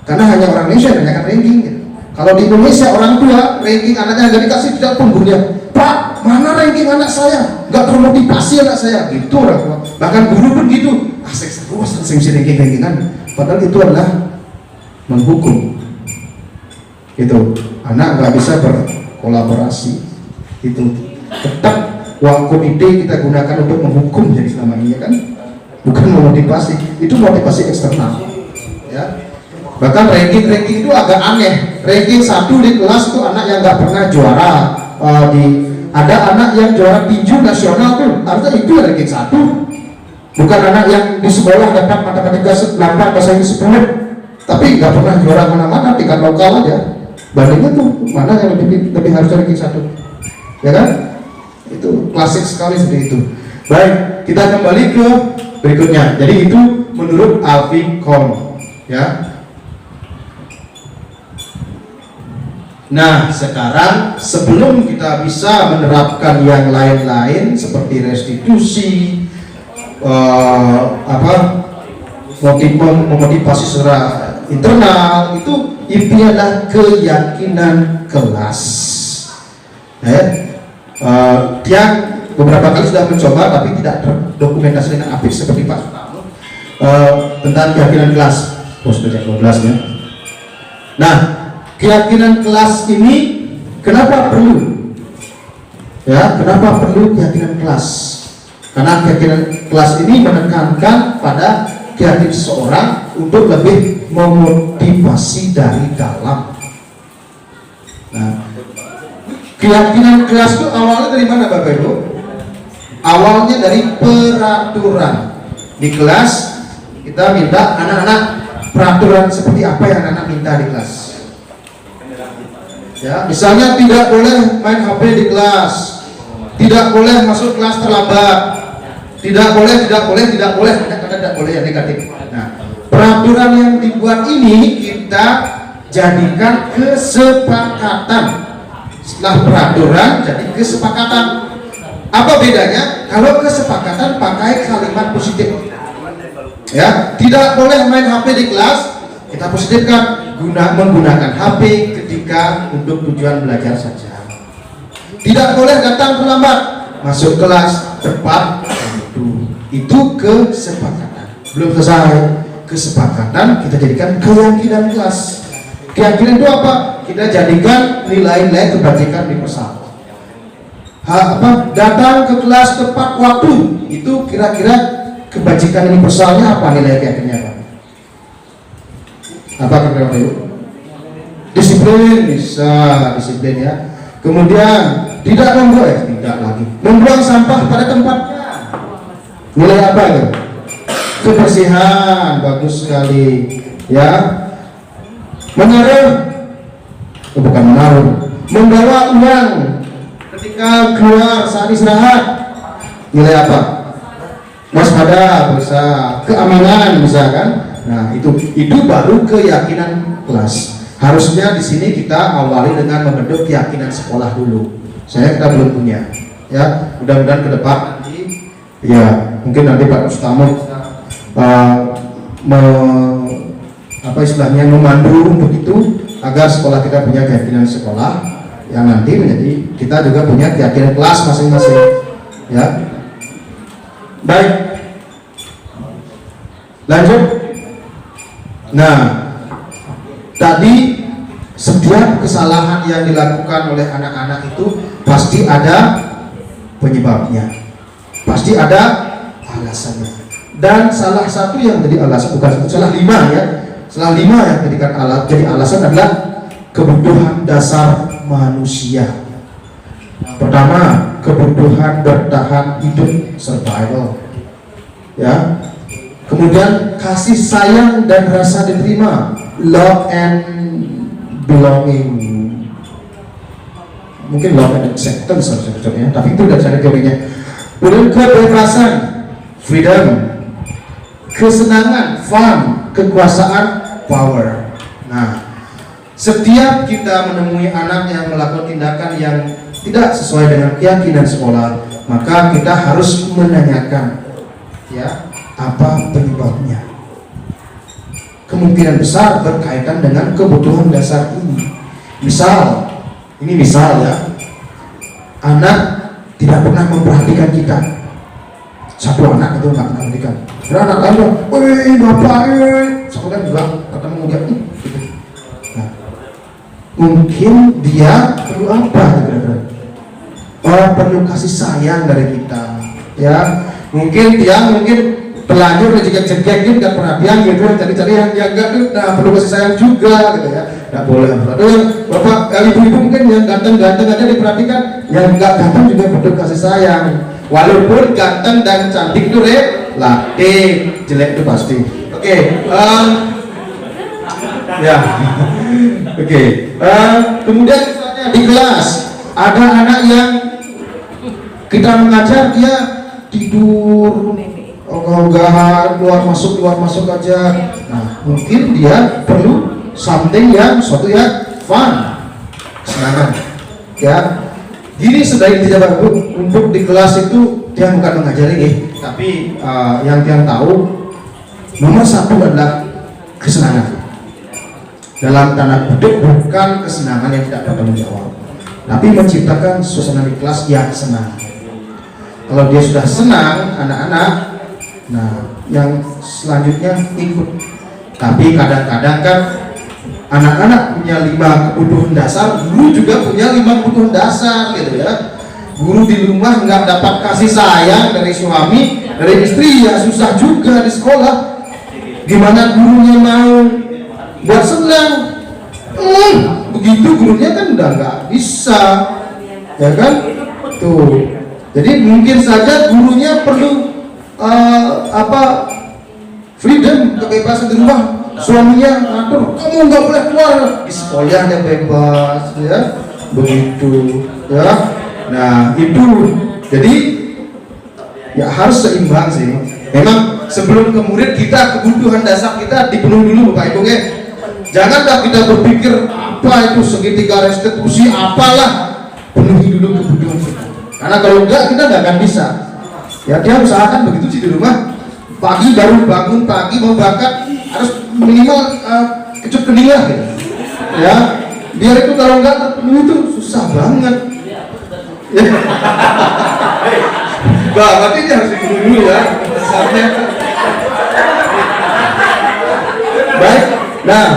karena hanya orang Indonesia nanyakan ranking. Gitu. Kalau di Indonesia orang tua ranking anaknya nggak dikasih, tidak pun gurunya, Pak, mana ranking anak saya? Nggak termotivasi anak saya, gitu orang tua. Bahkan guru pun gitu, asik terus saya ranking-rankingan. Padahal itu adalah menghukum. Itu anak nggak bisa berkolaborasi. Itu tetap uang komite kita gunakan untuk menghukum jadi selama ini kan, bukan memotivasi. Itu motivasi eksternal. Ya. Bahkan ranking itu agak aneh. Ranking 1 di kelas itu anak yang nggak pernah juara. Ada anak yang juara tinju nasional tuh, harusnya itu ranking 1. Bukan anak yang di sekolah dapat matematika 8, bahasa Inggris 10, tapi nggak pernah juara mana-mana, tingkat lokal aja. Bandingnya tuh mana yang lebih harus ranking 1, ya kan? Itu klasik sekali seperti itu. Baik, kita kembali ke berikutnya. Jadi itu menurut Alvin Kohn, ya. Nah, sekarang sebelum kita bisa menerapkan yang lain-lain seperti restitusi, memotivasi secara internal, itu intinya adalah keyakinan kelas. Yang beberapa kali sudah mencoba tapi tidak terdokumentasi dengan apik seperti Pak Sutarno tentang keyakinan kelas. Sudah 12 ya. Nah, keyakinan kelas ini kenapa perlu? Ya, kenapa perlu keyakinan kelas? Karena keyakinan kelas ini menekankan pada keyakinan seseorang untuk lebih memotivasi dari dalam. Nah, keyakinan kelas itu awalnya dari mana Bapak Ibu? Awalnya dari peraturan. Di kelas kita minta anak-anak peraturan seperti apa yang anak-anak minta di kelas. Ya, misalnya tidak boleh main HP di kelas, tidak boleh masuk kelas terlambat, tidak boleh, tidak boleh yang negatif. Nah, peraturan yang dibuat ini kita jadikan kesepakatan. Setelah peraturan jadi kesepakatan. Apa bedanya? Kalau kesepakatan pakai kalimat positif. Ya, tidak boleh main HP di kelas, kita positifkan, menggunakan HP ketika untuk tujuan belajar saja. Tidak boleh datang terlambat, masuk kelas tepat waktu. Itu kesepakatan. Belum selesai. Kesepakatan kita jadikan keyakinan kelas. Keyakinan itu apa? Kita jadikan nilai-nilai kebajikan universal. Datang ke kelas tepat waktu, itu kira-kira kebajikan universalnya apa, nilai keyakinannya apa? Apa kira-kira itu? Disiplin, bisa disiplin ya. Kemudian tidak membuang, tidak lagi membuang sampah pada tempatnya. Nilai apa itu? Kebersihan, bagus sekali ya. Menaruh, bukan menaruh, membawa uang ketika keluar saat istirahat, nilai apa? Waspada, bisa, keamanan, bisa kan? Nah, itu baru keyakinan kelas. Harusnya di sini kita awali dengan membentuk keyakinan sekolah dulu. Kita belum punya, ya. Mudah-mudahan ke depan nanti, ya mungkin nanti Pak Ustamo apa istilahnya memandu untuk itu agar sekolah kita punya keyakinan sekolah yang nanti menjadi kita juga punya keyakinan kelas masing-masing, ya. Baik, lanjut. Nah, tadi setiap kesalahan yang dilakukan oleh anak-anak itu pasti ada penyebabnya, pasti ada alasannya. Dan salah satu yang jadi alasan, bukan salah 5 ya, salah 5 yang jadi alasan adalah kebutuhan dasar manusia. Pertama, kebutuhan bertahan hidup, survival, ya. Kemudian kasih sayang dan rasa diterima, love and belonging. Mungkin love and acceptance sebetulnya, tapi itu dari teorinya. Kemudian kebebasan, freedom, kesenangan, fun, kekuasaan, power. Nah, setiap kita menemui anak yang melakukan tindakan yang tidak sesuai dengan keyakinan sekolah, maka kita harus menanyakan, ya, apa penyebabnya. Kemungkinan besar berkaitan dengan kebutuhan dasar ini. Ini misal ya, anak tidak pernah memperhatikan kita. Satu anak itu nggak pernah memperhatikan. Dan anak lain, woi bapak, satu kan juga ketemu dia, gitu. Nah, mungkin dia perlu apa kira-kira? Oh, perlu kasih sayang dari kita, ya. Mungkin pelanjur jegek-jegek gitu, nggak perhatian gitu, cari-cari yang enggak tuh, nah perlu kasih sayang juga gitu ya. Nggak boleh. Ada yang bapak, ibu-ibu mungkin yang ganteng-ganteng aja diperhatikan, yang nggak ganteng juga perlu kasih sayang. Walaupun ganteng dan cantik itu relatif, jelek itu pasti. Oke, ya, oke. Kemudian misalnya di kelas ada anak yang kita mengajar dia tidur, ogah-ogahan, keluar masuk aja. Nah, mungkin dia perlu something yang suatu yang fun, kesenangan, ya. Gini sebaiknya tidak untuk di kelas itu dia bukan mengajari, tapi yang dia tahu nomor 1 adalah kesenangan. Dalam tanda kutip bukan kesenangan yang tidak bertanggung jawab, tapi menciptakan suasana di kelas yang senang. Kalau dia sudah senang anak-anak, nah yang selanjutnya ikut. Tapi kadang-kadang kan anak-anak punya 5 kebutuhan dasar, guru juga punya 5 kebutuhan dasar gitu ya. Guru di rumah nggak dapat kasih sayang dari suami, dari istri, ya susah juga di sekolah. Gimana gurunya mau buat senang? Begitu gurunya kan udah nggak bisa, ya kan? Tuh. Jadi mungkin saja gurunya perlu freedom, kebebasan di rumah. Suaminya ngatur, kamu nggak boleh keluar, di sekolahnya bebas, ya, begitu, ya. Nah itu, jadi ya harus seimbang sih. Memang sebelum ke murid kita kebutuhan dasar kita dipenuhi dulu, Bapak Ibu, ya. Janganlah kita berpikir apa itu segitiga restitusi, apalah, penuhi dulu kebutuhan kita. Karena kalau enggak kita nggak akan bisa. Ya dia usahakan begitu sih di rumah. Pagi baru bangun, pagi mau berangkat harus minimal kecup kening lah gitu. Ya, biar itu kalau enggak terpenuhi itu susah banget. Ya. Bah, berarti ini harus dipenuhi dulu ya. Besarnya. Baik. Nah,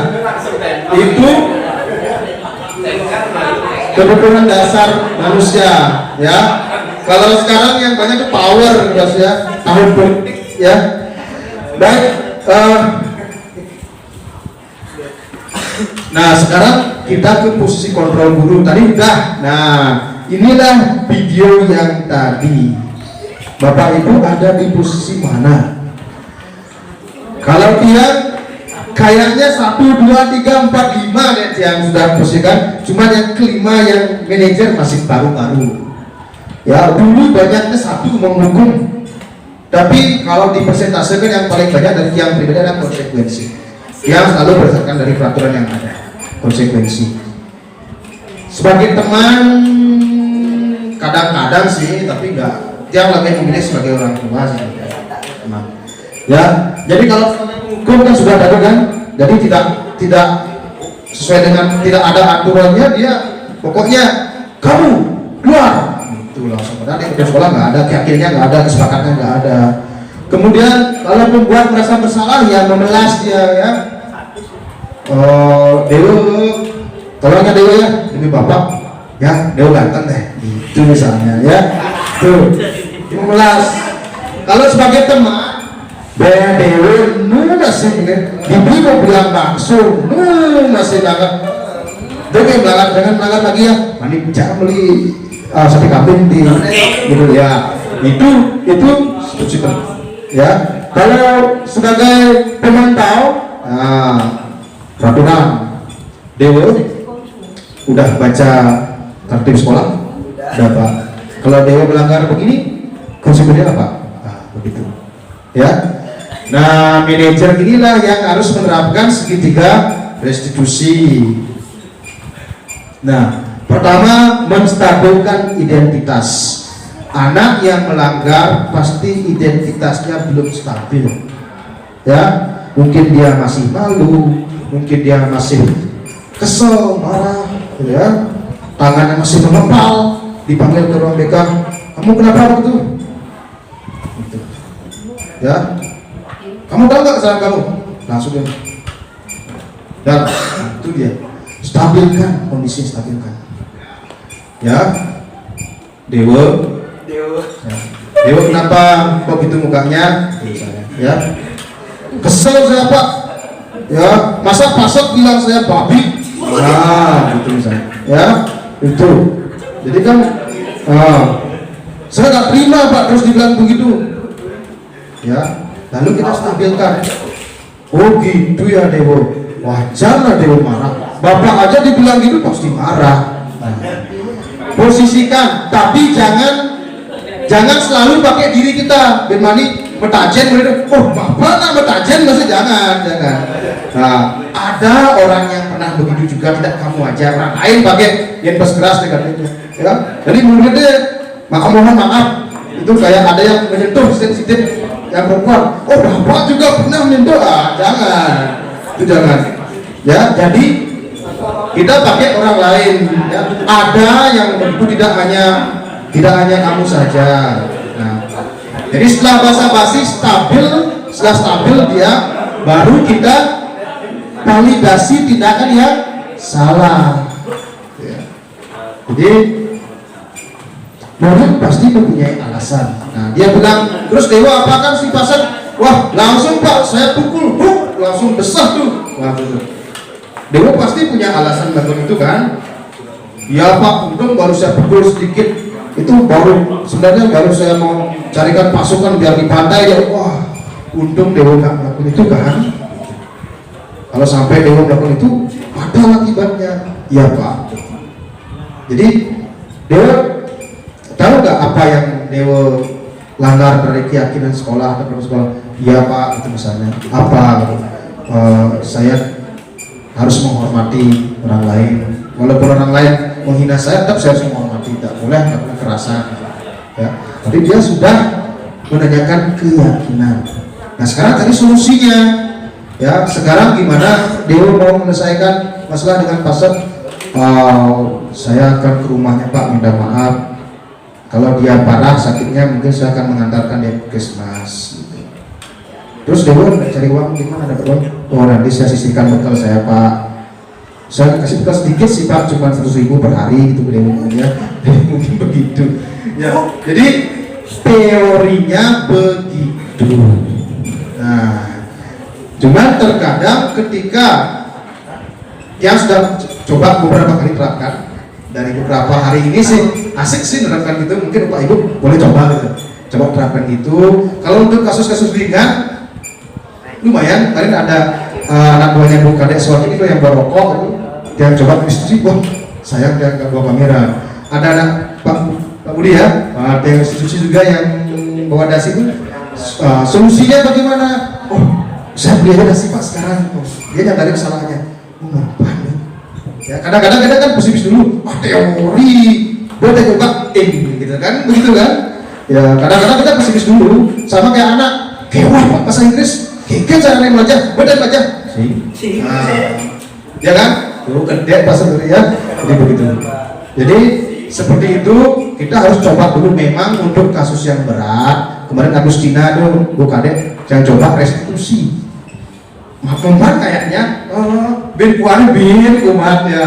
itu kebutuhan dasar manusia, ya. Kalau sekarang yang banyak itu power, guys ya, tahun politik, ya. Baik. Nah sekarang kita ke posisi kontrol guru tadi udah. Nah inilah video yang tadi. Bapak Ibu ada di posisi mana? Kalau dia kayaknya 1, 2, 3, 4, 5 deh yang sudah posisikan. Cuma yang kelima yang manajer masih baru-baru. Ya dulu banyaknya 1 menghukum. Tapi kalau dipersentasekan yang paling banyak dari yang pribadi adalah konsekuensi. Yang selalu berdasarkan dari peraturan yang ada, konsekuensi. Sebagai teman kadang-kadang sih, tapi enggak, dia lebih memilih sebagai orang tua sih, teman. Ya, jadi kalau hukum kan sudah ada kan, jadi tidak sesuai dengan, tidak ada aturannya, dia pokoknya kamu keluar, itu langsung. Padahal di sekolah nggak ada, keyakinannya nggak ada, kesepakatannya nggak ada. Kemudian kalau pembuat merasa bersalah ya memelas dia ya. Dewa, tolongnya Dewa ya, demi bapak ya, Dewa ganteng deh, itu misalnya ya, tuh memelas. Kalau sebagai teman Dewa masih dibeli mau bilang langsung, masih banget. Dia melanggar, jangan melanggar lagi ya. Mani jangan beli sapi kambing di gitu ya. Itu setuju ya. Kalau sebagai pemantau, peraturan Dewa udah baca tertib sekolah, udah Pak. Kalau Dewa melanggar begini, konsekuensinya apa? Begitu ya. Nah, manajer inilah yang harus menerapkan segitiga restitusi. Nah, pertama menstabilkan identitas. Anak yang melanggar pasti identitasnya belum stabil. Ya, mungkin dia masih malu, mungkin dia masih kesel, marah, ya. Tangannya masih mengepal, dipanggil ke ruang BK, kamu kenapa begitu? Gitu. Ya. Kamu tahu nggak kesalahan kamu? Langsung dia. Dan itu dia. Stabilkan kondisi, stabilkan. Ya, Dewa. Ya. Dewa kenapa kok gitu mukanya? Ya. Kesel saya Pak. Ya, masa pasok bilang saya babi? Nah, gitu misalnya. Ya, itu. Jadi kan, saya nggak terima Pak terus dibilang begitu. Ya. Lalu kita stabilkan. Oh gitu ya Dewa, wajarlah Dewa marah. Bapak aja dibilang gitu pasti marah. Posisikan, tapi jangan selalu pakai diri kita. Bermani metajen, oh bapak nak metajen, masih jangan. Nah, ada orang yang pernah begitu juga, tidak kamu aja, orang lain pakai yang pas keras negatifnya. Ya, jadi mulutnya mohon maaf. Itu kayak ada yang menyentuh sensitif yang perempuan. Oh bapak juga pernah menyentuh, jangan, itu jangan. Ya, jadi kita pakai orang lain. Ya. Ada yang begitu, tidak hanya kamu saja. Nah, jadi setelah basa-basi setelah stabil dia, baru kita validasi tindakan yang salah. Ya. Jadi murid pasti mempunyai alasan. Nah, dia bilang, terus Dewa apakan si pasar? Wah, langsung Pak, saya pukul, langsung besar tuh. Wah, betul. Dewa pasti punya alasan bagian itu kan? Ya Pak, untung baru saya pukul sedikit. Itu sebenarnya baru saya mau carikan pasukan biar dibantai ya. Wah, untung Dewa nggak melakukan itu kan? Kalau sampai Dewa melakukan itu, ada akibatnya. Ya Pak. Jadi Dewa tahu nggak apa yang Dewa langgar dari keyakinan sekolah atau sekolah? Iya Pak, itu misalnya apa? Saya harus menghormati orang lain, walaupun orang lain menghina saya, tetap saya harus menghormati, tidak boleh melakukan kekerasan. Ya, tapi dia sudah menanyakan keyakinan. Nah sekarang tadi solusinya, ya sekarang gimana Dewa mau menyelesaikan masalah dengan pasar? Saya akan ke rumahnya Pak, minta maaf. Kalau dia parah sakitnya, mungkin saya akan mengantarkan dia ke puskesmas. Gitu. Terus Dewa cari uang gimana, dapat uang? Oh nanti saya sisihkan bekal saya Pak. Saya kasih bekal sedikit sih Pak, cuma 100.000 per hari gitu Dewa ya. Mungkin begitu. Ya. Jadi teorinya begitu. Nah, cuma terkadang ketika yang sudah coba beberapa kali terapkan, dari beberapa hari ini sih asik sih menerapkan gitu, mungkin Pak Ibu boleh coba gitu, coba terapkan gitu. Kalau untuk kasus-kasus ringan lumayan, kemarin ada anak buahnya Bu Kadek Swati itu yang berokok itu, dia coba institusi, wah sayang dia nggak bawa kamera. Ada anak Pak Budi ya, ada yang institusi juga yang bawa dasi itu, solusinya bagaimana? Oh saya beli aja dasi Pak sekarang, dia nyadarin kesalahannya. Ya, kadang-kadang kita kan pesimis dulu, teori, boleh coba gitu kan, begitu kan? Ya, kadang-kadang kita pesimis dulu, sama kayak anak, Hewan Pak bahasa Inggris. Gigit cara nih aja, badan aja. Ya kan? Tuh gede bahasa Inggris ya. Jadi begitu. Jadi seperti itu kita harus coba dulu memang untuk kasus yang berat. Kemarin Agustina tuh Bu Kadek yang coba restitusi. Kumat kayaknya bin kuat bin kumat ya.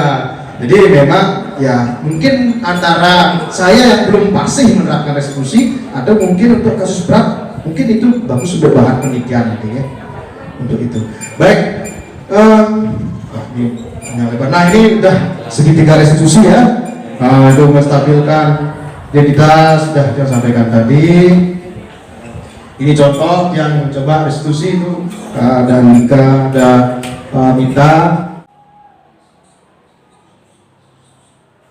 Jadi memang ya mungkin antara saya yang belum fasih menerapkan restitusi atau mungkin untuk kasus berat mungkin itu bagus sudah bahan penelitian nanti ya untuk itu. Baik, nah ini udah segitiga restitusi ya. Itu menstabilkan identitas sudah kita sampaikan tadi. Ini contoh yang coba restitusi itu ada Nika, ada Mita.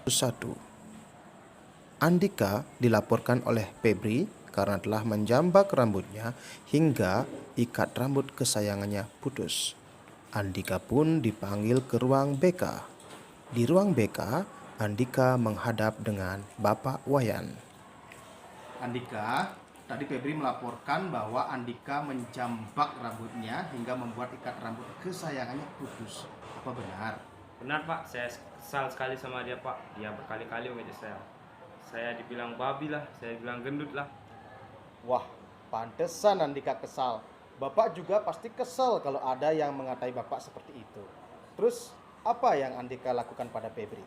1. Andika dilaporkan oleh Febri karena telah menjambak rambutnya hingga ikat rambut kesayangannya putus. Andika pun dipanggil ke ruang BK. Di ruang BK, Andika menghadap dengan Bapak Wayan. Andika, tadi Febri melaporkan bahwa Andika menjambak rambutnya hingga membuat ikat rambut kesayangannya putus. Apa benar? Benar Pak, saya kesal sekali sama dia Pak. Dia berkali-kali mengejek saya. Saya dibilang babi lah, saya dibilang gendut lah. Wah, pantesan Andika kesal. Bapak juga pasti kesal kalau ada yang mengatai Bapak seperti itu. Terus, apa yang Andika lakukan pada Febri?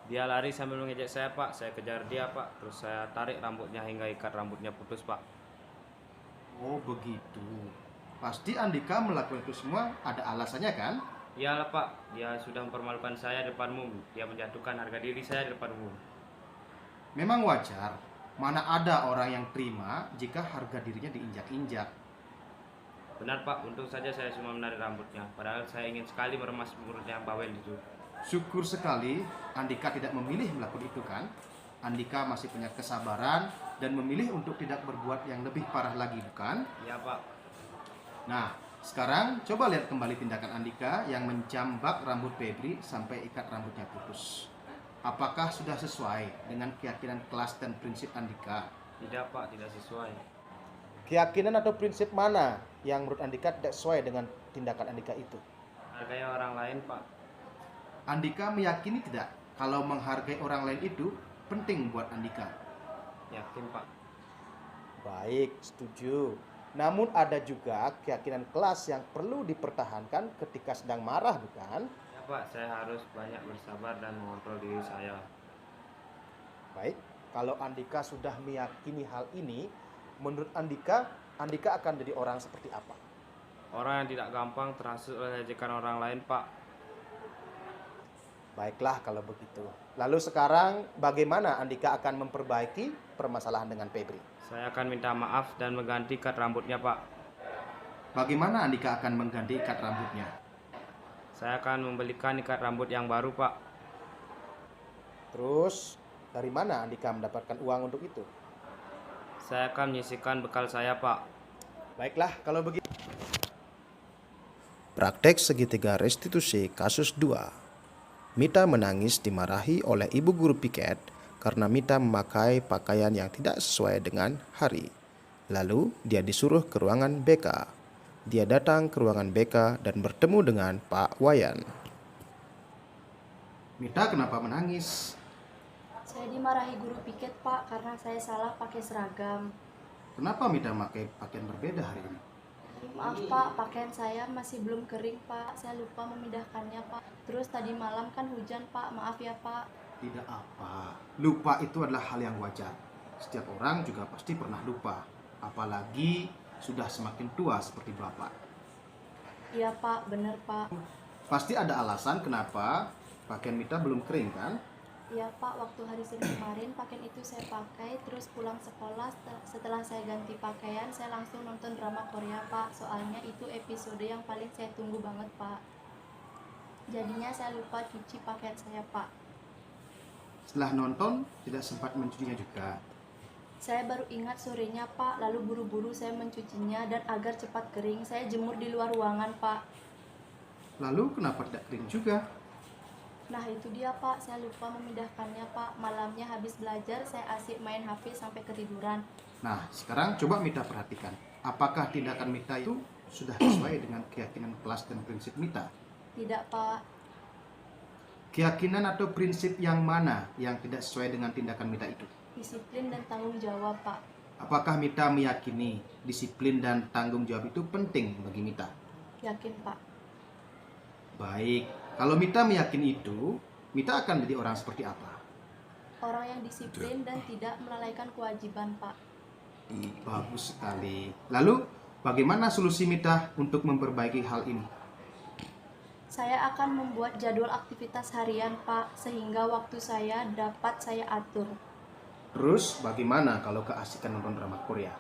Dia lari sambil mengejek saya Pak. Saya kejar dia Pak. Terus saya tarik rambutnya hingga ikat rambutnya putus Pak. Oh begitu. Pasti Andika melakukan itu semua ada alasannya kan? Iyalah Pak, dia sudah mempermalukan saya di depan umum. Dia menjatuhkan harga diri saya di depan umum. Memang wajar. Mana ada orang yang terima jika harga dirinya diinjak-injak. Benar Pak, untung saja saya cuma menarik rambutnya. Padahal saya ingin sekali meremas mulutnya bawel itu. Syukur sekali Andika tidak memilih melakukan itu kan? Andika masih punya kesabaran dan memilih untuk tidak berbuat yang lebih parah lagi bukan? Iya Pak. Nah, sekarang coba lihat kembali tindakan Andika yang menjambak rambut Febri sampai ikat rambutnya putus. Apakah sudah sesuai dengan keyakinan kelas dan prinsip Andika? Tidak Pak, tidak sesuai. Keyakinan atau prinsip mana yang menurut Andika tidak sesuai dengan tindakan Andika itu? Hargai orang lain Pak. Andika meyakini tidak kalau menghargai orang lain itu penting buat Andika? Yakin Pak. Baik, setuju. Namun ada juga keyakinan kelas yang perlu dipertahankan ketika sedang marah, bukan? Ya Pak, saya harus banyak bersabar dan mengontrol diri saya. Baik, kalau Andika sudah meyakini hal ini, menurut Andika, Andika akan jadi orang seperti apa? Orang yang tidak gampang terhasut oleh ejekan orang lain Pak. Baiklah kalau begitu. Lalu sekarang bagaimana Andika akan memperbaiki permasalahan dengan Febri? Saya akan minta maaf dan mengganti ikat rambutnya Pak. Bagaimana Andika akan mengganti ikat rambutnya? Saya akan membelikan ikat rambut yang baru Pak. Terus dari mana Andika mendapatkan uang untuk itu? Saya akan menyisihkan bekal saya Pak. Baiklah kalau begitu. Praktek segitiga restitusi kasus 2. Mita menangis dimarahi oleh ibu guru piket karena Mita memakai pakaian yang tidak sesuai dengan hari. Lalu dia disuruh ke ruangan BK. Dia datang ke ruangan BK dan bertemu dengan Pak Wayan. Mita kenapa menangis? Saya dimarahi guru piket Pak karena saya salah pakai seragam. Kenapa Mita memakai pakaian berbeda hari ini? Maaf Pak, pakaian saya masih belum kering Pak. Saya lupa memindahkannya Pak. Terus tadi malam kan hujan Pak, maaf ya Pak. Tidak apa. Lupa itu adalah hal yang wajar. Setiap orang juga pasti pernah lupa. Apalagi sudah semakin tua seperti Bapak. Iya Pak, bener Pak. Pasti ada alasan kenapa pakaian Mita belum kering kan? Iya Pak, waktu hari Senin kemarin pakaian itu saya pakai. Terus pulang sekolah, setelah saya ganti pakaian, saya langsung nonton drama Korea Pak. Soalnya itu episode yang paling saya tunggu banget Pak. Jadinya saya lupa cuci pakaian saya Pak. Setelah nonton, tidak sempat mencucinya juga. Saya baru ingat sorenya Pak, lalu buru-buru saya mencucinya dan agar cepat kering, saya jemur di luar ruangan Pak. Lalu kenapa tidak kering juga? Nah itu dia Pak, saya lupa memindahkannya Pak. Malamnya habis belajar, saya asik main HP sampai ketiduran. Nah, sekarang coba Mita perhatikan. apakah tindakan Mita itu sudah sesuai dengan keyakinan kelas dan prinsip Mita? Tidak, Pak. Keyakinan atau prinsip yang mana yang tidak sesuai dengan tindakan Mita itu? Disiplin dan tanggung jawab, Pak. Apakah Mita meyakini disiplin dan tanggung jawab itu penting bagi Mita? Yakin, Pak. Baik, kalau Mita meyakini itu, Mita akan menjadi orang seperti apa? Orang yang disiplin dan tidak melalaikan kewajiban, Pak. Bagus sekali. Lalu, bagaimana solusi Mita untuk memperbaiki hal ini? Saya akan membuat jadwal aktivitas harian, Pak, sehingga waktu saya dapat saya atur. Terus, bagaimana kalau keasikan nonton drama Korea?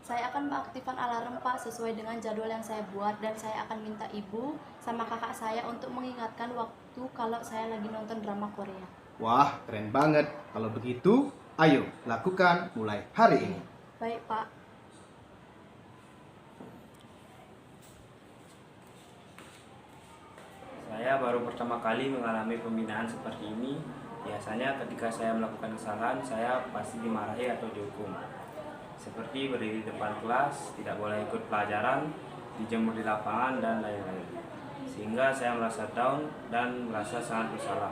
Saya akan mengaktifkan alarm, Pak, sesuai dengan jadwal yang saya buat, dan saya akan minta ibu sama kakak saya untuk mengingatkan waktu kalau saya lagi nonton drama Korea. Wah, keren banget. Kalau begitu, ayo lakukan mulai hari ini. Baik, Pak. Saya baru pertama kali mengalami pembinaan seperti ini. Biasanya ketika saya melakukan kesalahan, saya pasti dimarahi atau dihukum. Seperti berdiri di depan kelas, tidak boleh ikut pelajaran, dijemur di lapangan, dan lain-lain. Sehingga saya merasa down dan merasa sangat bersalah.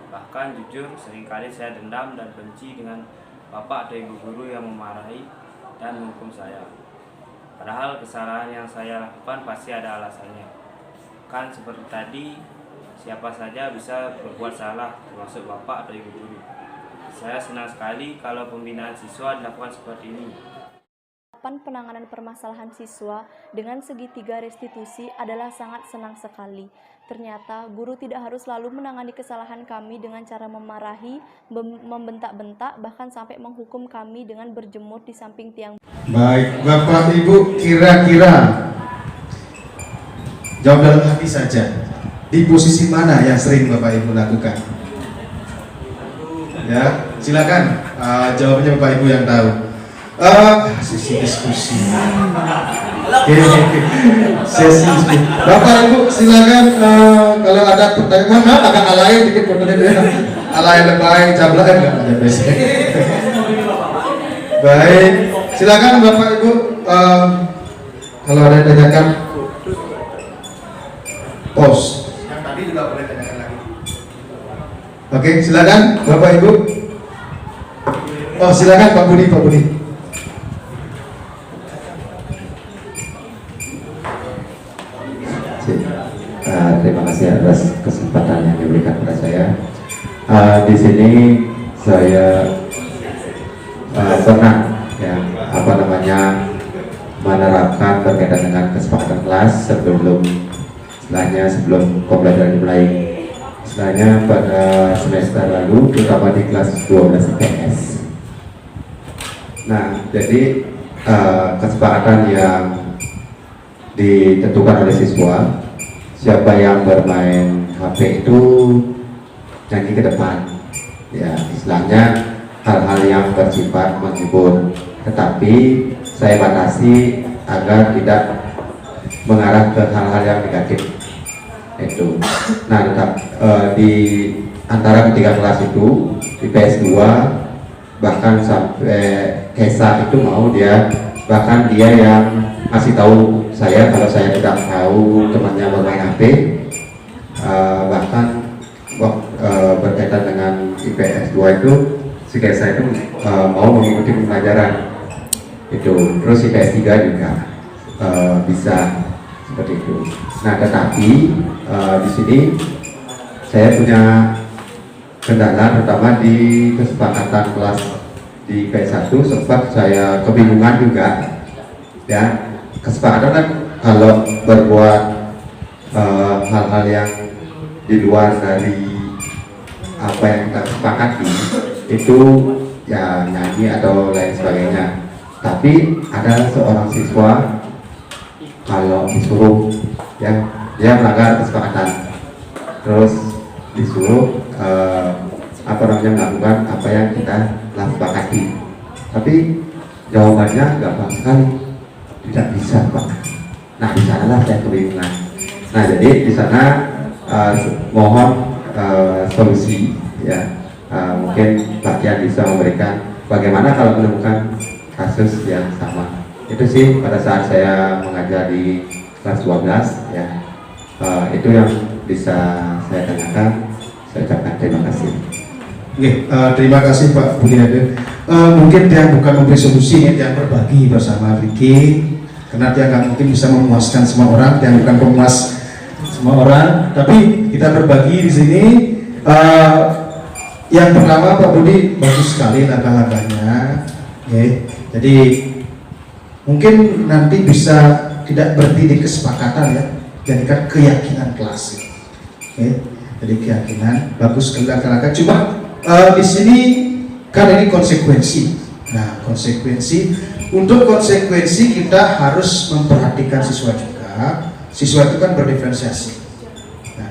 Bahkan jujur, seringkali saya dendam dan benci dengan bapak atau ibu guru yang memarahi dan menghukum saya. Padahal kesalahan yang saya lakukan pasti ada alasannya. Kan seperti tadi, siapa saja bisa berbuat salah, termasuk bapak atau ibu guru. Saya senang sekali kalau pembinaan siswa dilakukan seperti ini. Penanganan permasalahan siswa dengan segitiga restitusi adalah sangat senang sekali. Ternyata guru tidak harus selalu menangani kesalahan kami dengan cara memarahi, membentak-bentak, bahkan sampai menghukum kami dengan berjemur di samping tiang. Baik, Bapak Ibu, kira-kira jawab dalam hati saja. Di posisi mana yang sering Bapak Ibu lakukan? Ya, silakan jawabnya Bapak Ibu yang tahu. Sesi diskusi. Oke. Sesi diskusi. Bapak Ibu silakan kalau ada pertanyaan, maaf agak alay dikit pertanyaan. Alay lebay jabla enggak ada biasanya. Baik, silakan Bapak Ibu kalau ada yang tanyakan pause. Yang tadi juga boleh tanyakan lagi. Oke, silakan Bapak Ibu. Oh, silakan Pak Budi, Pak Budi. Terima kasih atas kesempatan yang diberikan kepada saya. Di sini saya pernah menerapkan berkaitan dengan kesepakatan kelas sebelum pembelajaran dimulai. Istilahnya pada semester lalu, terutama di kelas 12 IPS. Nah, jadi kesepakatan yang ditentukan oleh siswa, siapa yang bermain HP itu nyanyi ke depan, ya istilahnya hal-hal yang bersifat menghibur, tetapi saya batasi agar tidak mengarah ke hal-hal yang negatif itu. Nah, tetap di antara ketiga kelas itu di PS2 bahkan sampai Kesa itu bahkan dia yang masih tahu saya kalau saya tidak tahu temannya bermain HP, bahkan berkaitan dengan IPS 2 itu si Kesa itu mau mengikuti pembelajaran itu, terus IPS 3 juga bisa seperti itu. Nah, tetapi di sini saya punya kendala, terutama di kesepakatan kelas di IPS 1, sempat saya kebingungan juga ya. Kesepakatan kan kalau berbuat hal-hal yang di luar dari apa yang kita sepakati itu ya nyanyi atau lain sebagainya. Tapi ada seorang siswa kalau disuruh ya dia melanggar kesepakatan, terus disuruh melakukan apa yang kita sepakati, tapi jawabannya gampang sekali, tidak bisa Pak. Nah, di sanalah saya kebingungan. Nah, jadi di sana mohon solusi ya. Mungkin Pak Kian bisa memberikan bagaimana kalau menemukan kasus yang sama. Itu sih pada saat saya mengajar di kelas 12 ya. Itu yang bisa saya tanyakan. Saya ucapkan terima kasih. Oke, terima kasih Pak Budiade. Mungkin dia bukan memberi solusi, dia berbagi bersama Vicky, karena dia nggak mungkin bisa memuaskan semua orang, dia bukan pemuas semua orang, tapi kita berbagi di sini. Yang pertama Pak Budi, bagus sekali langkah-langkahnya. Jadi mungkin nanti bisa tidak berhenti di kesepakatan ya, jadikan keyakinan kelas. Jadi keyakinan bagus sekali langkah-langkah. Cuma di sini kan ini konsekuensi. Nah, konsekuensi, untuk konsekuensi kita harus memperhatikan siswa juga. Siswa itu kan berdiferensiasi. Nah,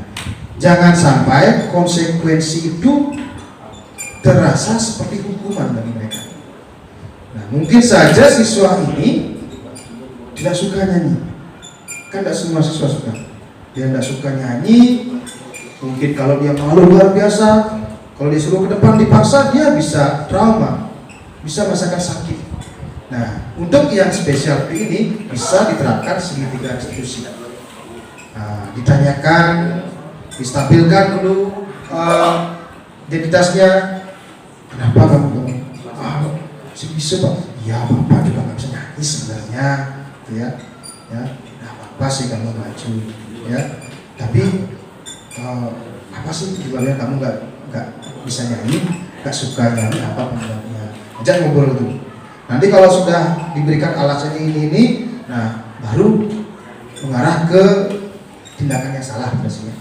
jangan sampai konsekuensi itu terasa seperti hukuman bagi mereka. Nah, mungkin saja siswa ini tidak suka nyanyi. Kan tidak semua siswa suka. Dia tidak suka nyanyi. Mungkin kalau dia malu luar biasa, kalau disuruh ke depan dipaksa, dia bisa trauma, bisa merasakan sakit. Nah, untuk yang spesial ini bisa diterapkan segitiga restitusi. Nah, ditanyakan, distabilkan dulu identitasnya. Kenapa kamu? Bisa Pak? Ya Bapak juga nggak bisa nyanyi sebenarnya, gitu ya. Nah, apa sih kalau maju, ya. Tapi apa sih sebabnya kamu nggak bisa nyanyi, nggak suka nyanyi, apa penyebabnya? Ajak ngobrol dulu. Nanti kalau sudah diberikan alasannya ini, nah baru mengarah ke tindakan yang salah biasanya.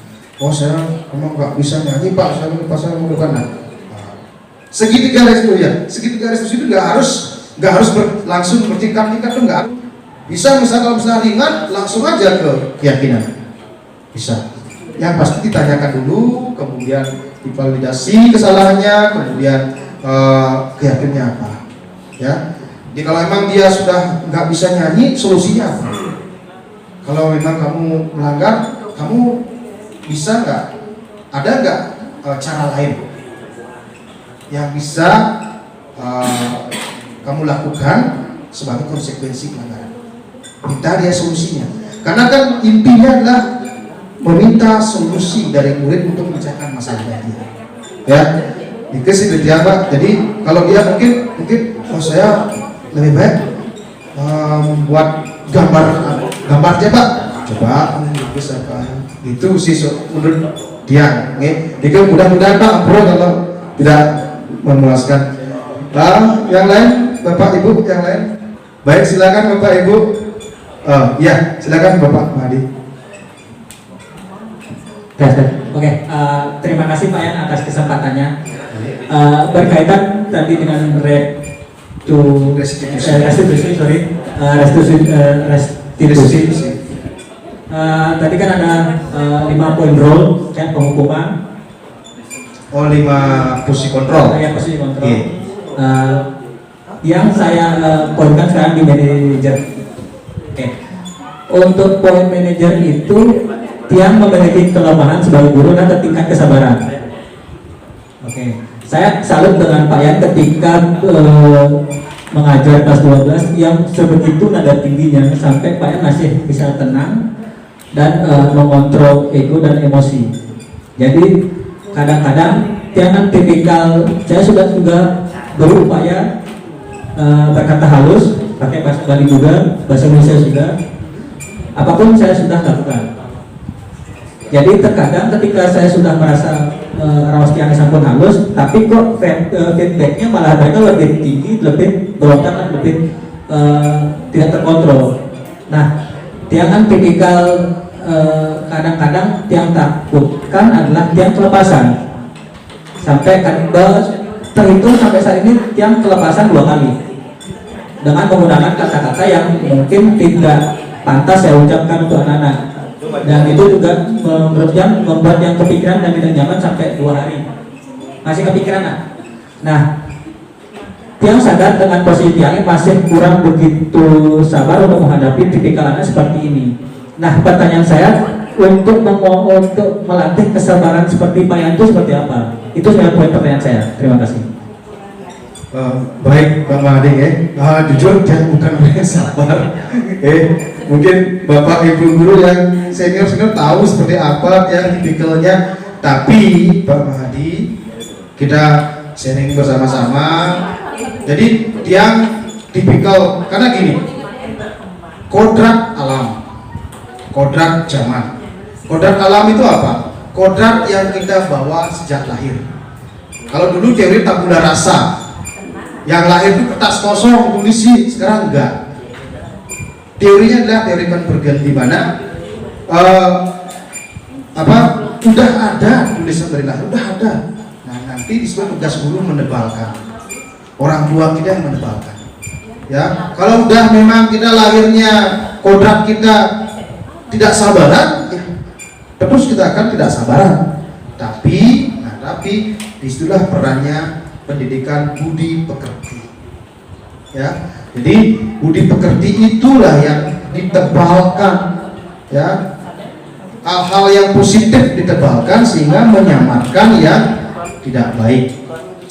Oh saya memang nggak bisa nyanyi Pak, saya memerlukan. Nah, segitiga restitusi ya, segitiga restitusi itu nggak harus langsung bertingkat-tingkat tuh nggak. Bisa misalnya kalau misalnya ringan langsung aja ke keyakinan, bisa. Yang pasti ditanyakan dulu, kemudian divalidasi kesalahannya, kemudian keyakinannya apa, ya. Jadi kalau memang dia sudah nggak bisa nyanyi, solusinya apa? Kalau memang kamu melanggar, kamu bisa nggak? Ada nggak cara lain yang bisa kamu lakukan sebagai konsekuensi pelanggaran? Minta dia solusinya, karena kan intinya adalah meminta solusi dari murid untuk memecahkan masalahnya dia. Ya, itu sih dia Pak. Jadi kalau dia mungkin saya lebih baik membuat gambar aja Pak. Coba bisa Pak. Itu sih menurut dia. Jadi mudah-mudahan Pak Bro kalau tidak memuaskan. Yang lain Bapak Ibu yang lain. Baik, silakan Bapak Ibu. Ya, silakan Bapak Mahdi. Oke, terima kasih Pak Yan atas kesempatannya. Berkaitan tadi dengan restitusi. Tadi kan ada 5 poin role kan penghukuman. Oh, 5 posisi kontrol. Ya, posisi kontrol. Yang saya poinkan sekarang di manajer. Oke. Untuk poin manajer itu yang memiliki kelemahan sebagai guru dan tingkat kesabaran. Oke, saya salut dengan Pak Yan ketika mengajar kelas 12 yang sebegitu nada tingginya sampai Pak Yan masih bisa tenang dan mengontrol ego dan emosi. Jadi kadang-kadang jangan tipikal, saya sudah berupaya berkata halus, pakai bahasa Bali juga, bahasa Indonesia juga, apapun saya sudah lakukan. Jadi terkadang ketika saya sudah merasa rawas tiang sampun halus, tapi kok feedbacknya malah mereka lebih tinggi, lebih berontak dan lebih tidak terkontrol. Nah, tiang kan tipikal kadang-kadang tiang takutkan adalah tiang kelepasan. Sampai terhitung sampai saat ini tiang kelepasan 2 kali dengan menggunakan kata-kata yang mungkin tidak pantas saya ucapkan untuk anak-anak. Dan itu juga menurut yang membuat yang kepikiran dan tidak nyaman sampai 2 hari masih kepikiran. Nah, tiang sadar dengan posisi tiangnya masih kurang begitu sabar untuk menghadapi tipikal anak seperti ini. Nah, pertanyaan saya untuk melatih kesabaran seperti Pak Yan itu seperti apa? Itu sebenarnya poin pertanyaan saya. Terima kasih. Baik Pak Mahdi ya. Jujur dia bukan orang yang sabar. Mungkin Bapak Ibu guru yang senior tahu seperti apa yang tipikalnya. Tapi Pak Mahdi kita sharing bersama-sama. Jadi tiang tipikal karena gini, kodrat alam, kodrat zaman. Kodrat alam itu apa? Kodrat yang kita bawa sejak lahir. Kalau dulu teori tabula rasa, yang lahir itu kertas kosong tulis sih, sekarang enggak. Teorinya adalah teori konvergen di mana udah ada tulisan dari lahir, udah ada. Nah nanti disebut tugas guru menebalkan, orang tua kita yang menebalkan. Ya, kalau udah memang kita lahirnya kodrat kita tidak sabaran, ya, terus kita akan tidak sabaran. Tapi disitulah perannya pendidikan budi pekerti. Ya, jadi budi pekerti itulah yang ditebalkan, ya, hal-hal yang positif ditebalkan sehingga menyamarkan yang tidak baik.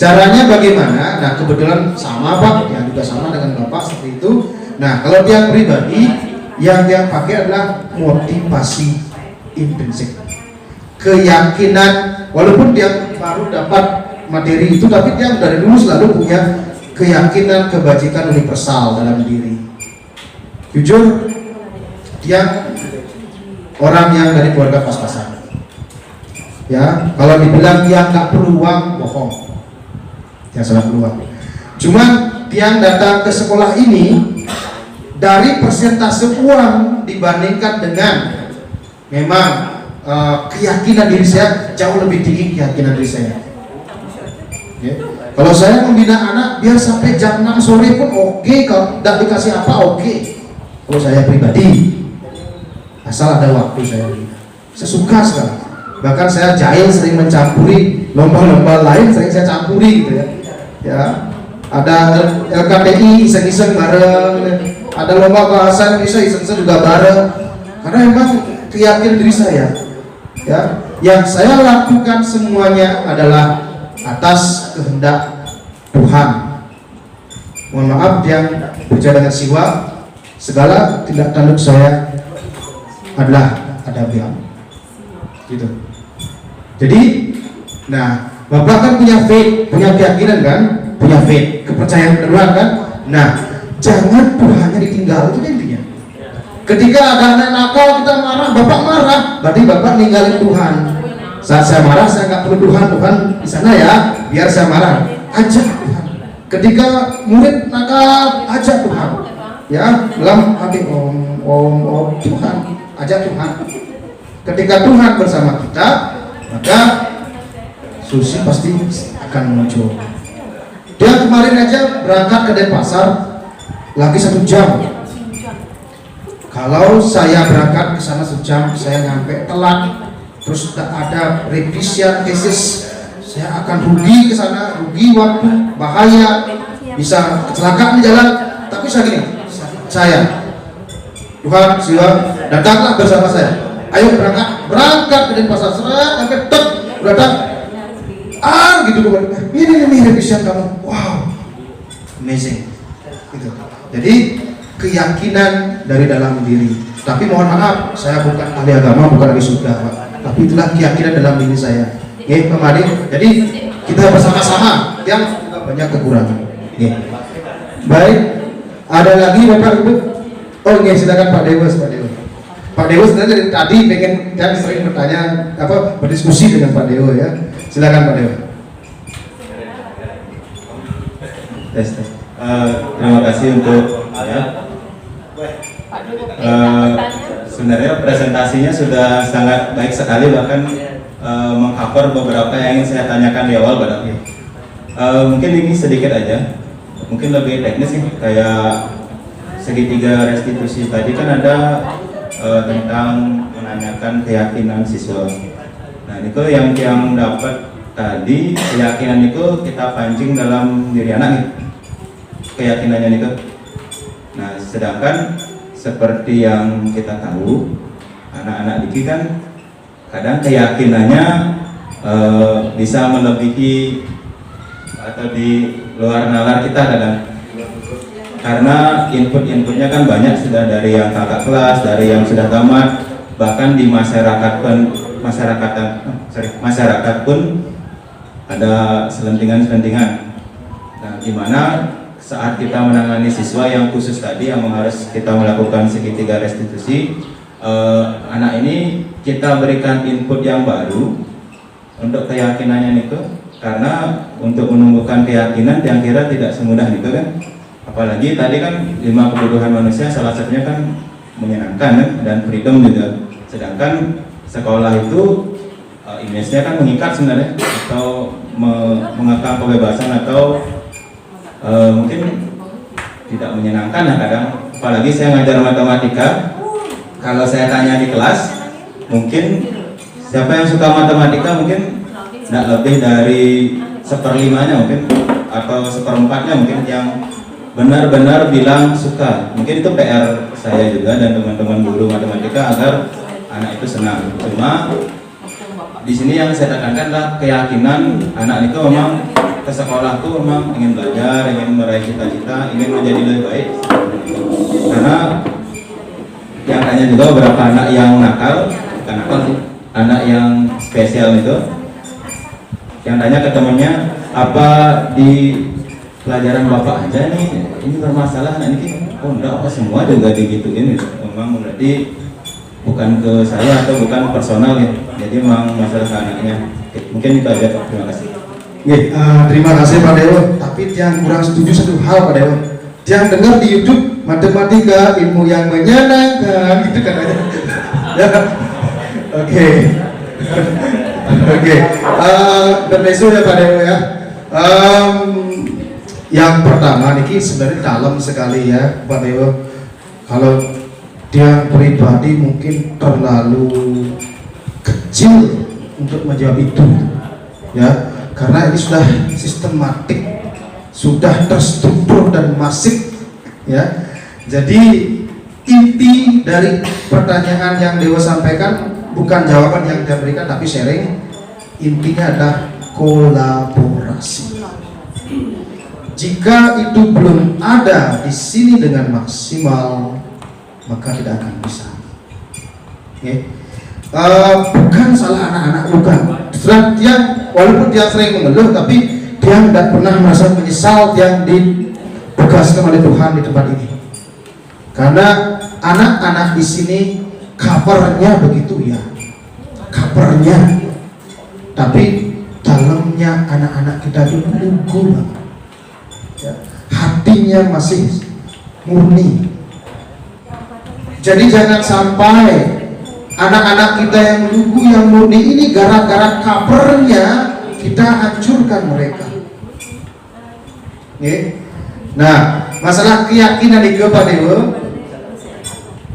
Caranya bagaimana? Nah kebetulan sama Pak, ya juga sama dengan Bapak seperti itu. Nah kalau tiang pribadi yang pakai adalah motivasi intrinsik, keyakinan. Walaupun dia baru dapat materi itu, tapi dia dari dulu selalu punya keyakinan kebajikan universal dalam diri. Jujur, dia orang yang dari keluarga pas-pasan. Ya, kalau dibilang dia nggak perlu uang, bohong. Dia salah peluang. Cuman tiang datang ke sekolah ini dari persentase uang dibandingkan dengan memang keyakinan diri saya jauh lebih tinggi keyakinan diri saya. Ya. Kalau saya membina anak biar sampai jam 6 sore pun oke, kalau tidak dikasih apa oke. Kalau saya pribadi asal ada waktu saya suka sekali. Bahkan saya jahil sering mencampuri lomba-lomba lain, sering saya campuri gitu ya. Ya, ada LKTI iseng-iseng bareng, ada lomba bahasa Indonesia iseng-iseng juga bareng. Karena memang keyakinan diri saya, ya, yang saya lakukan semuanya adalah atas kehendak Tuhan. Mohon maaf yang berbicara dengan siwa, segala tindak tanduk saya adalah ada biang, gitu. Jadi, nah. Bapak kan punya faith, punya keyakinan kan, punya faith, kepercayaan Tuhan kan. Nah, jangan Tuhannya ditinggal, itu intinya. Ketika ada anak nakal kita marah, Bapak marah, berarti Bapak ninggalin Tuhan. Saat saya marah, saya nggak perlu Tuhan di sana ya, biar saya marah. Ajak Tuhan. Ketika murid nakal, ajak Tuhan. Ya, dalam hati om Tuhan, ajak Tuhan. Ketika Tuhan bersama kita, maka solusi pasti akan muncul. Dia kemarin aja berangkat ke Denpasar lagi 1 jam. Kalau saya berangkat ke sana 1 jam, saya nyampe telat, terus ada revisian tesis, saya akan rugi ke sana, rugi waktu, bahaya, bisa kecelakaan di jalan. Tapi saya gini, Tuhan, siwa, datanglah bersama saya. Ayo berangkat ke Denpasar, sampai tek, udah datang. Gitu ini revisian kamu, wow, amazing gitu. Jadi keyakinan dari dalam diri. Tapi mohon maaf, saya bukan ahli agama, bukan ahli surga, Pak. Tapi itulah keyakinan dalam diri saya. Oke, Pak Madi. Jadi kita bersama-sama yang banyak kekurangan. Oke. Baik, ada lagi Bapak Ibu? Oh, oke, silakan Pak Dewas, Pak Dewo sebenarnya dari tadi pengen dan sering bertanya berdiskusi dengan Pak Dewo ya. Silakan Pak Dewo. Terima kasih untuk sebenarnya presentasinya sudah sangat baik sekali, bahkan mengcover beberapa yang ingin saya tanyakan di awal barangkali. Mungkin ini sedikit aja, mungkin lebih teknis nih, kayak segitiga restitusi tadi kan ada tentang menanyakan keyakinan siswa. Nah, itu yang dapat tadi, keyakinan itu kita pancing dalam diri anak nih, keyakinannya itu. Nah, sedangkan seperti yang kita tahu, anak-anak dikit kan kadang keyakinannya bisa melebihi atau luar nalar kita kadang. Karena inputnya kan banyak, sudah dari yang kakak kelas, dari yang sudah tamat, bahkan di masyarakat pun ada selentingan. Nah, gimana saat kita menangani siswa yang khusus tadi yang harus kita melakukan segitiga restitusi, anak ini kita berikan input yang baru untuk keyakinannya itu, karena untuk menumbuhkan keyakinan yang kira tidak semudah itu kan. Apalagi tadi kan 5 kebutuhan manusia salah satunya kan menyenangkan kan, dan freedom juga. Sedangkan sekolah itu image-nya kan mengikat sebenarnya, atau mengekang kebebasan, atau mungkin tidak menyenangkan lah kadang. Apalagi saya ngajar matematika, kalau saya tanya di kelas, mungkin siapa yang suka matematika mungkin tidak lebih dari 1/5-nya mungkin, atau 1/4-nya mungkin yang benar-benar bilang suka. Mungkin itu PR saya juga dan teman-teman guru matematika agar anak itu senang. Cuma di sini yang saya tekankan adalah keyakinan anak itu memang ke sekolah tuh memang ingin belajar, ingin meraih cita-cita, ingin menjadi lebih baik. Karena yang tanya juga beberapa anak yang nakal, bukan nakal sih, anak yang spesial itu, yang tanya ke temannya, apa di pelajaran bapak aja nih ini bermasalah anak ini? Oh enggak, apa semua juga digituin gitu. Memang berarti bukan ke saya atau bukan personal ya, jadi memang masalah ke anaknya. Mungkin itu aja, terima kasih. Terima kasih Pak Dewo. Tapi yang kurang setuju satu hal Pak Dewo, jangan dengar di YouTube matematika ilmu yang menyenangkan gitu katanya. Ya, oke. Berlesu ya Pak Dewo ya. Yang pertama niki sebenarnya dalam sekali ya Pak Dewo. Kalau dia pribadi mungkin terlalu kecil untuk menjawab itu ya, karena ini sudah sistematik, sudah terstruktur dan masif ya. Jadi inti dari pertanyaan yang Dewa sampaikan bukan jawaban yang dia berikan, tapi sharing. Intinya adalah kolaborasi. Jika itu belum ada di sini dengan maksimal, maka tidak akan bisa. Bukan salah anak-anak, bukan. Dia walaupun dia sering mengeluh, tapi dia tidak pernah merasa menyesal yang ditugaskan oleh Tuhan di tempat ini. Karena anak-anak di sini covernya begitu ya, covernya. Tapi dalamnya anak-anak kita itu lugu, ya, hatinya masih murni. Jadi jangan sampai anak-anak kita yang lugu, yang murni ini gara-gara covernya kita hancurkan mereka. Nah, masalah keyakinan di Pak Dewa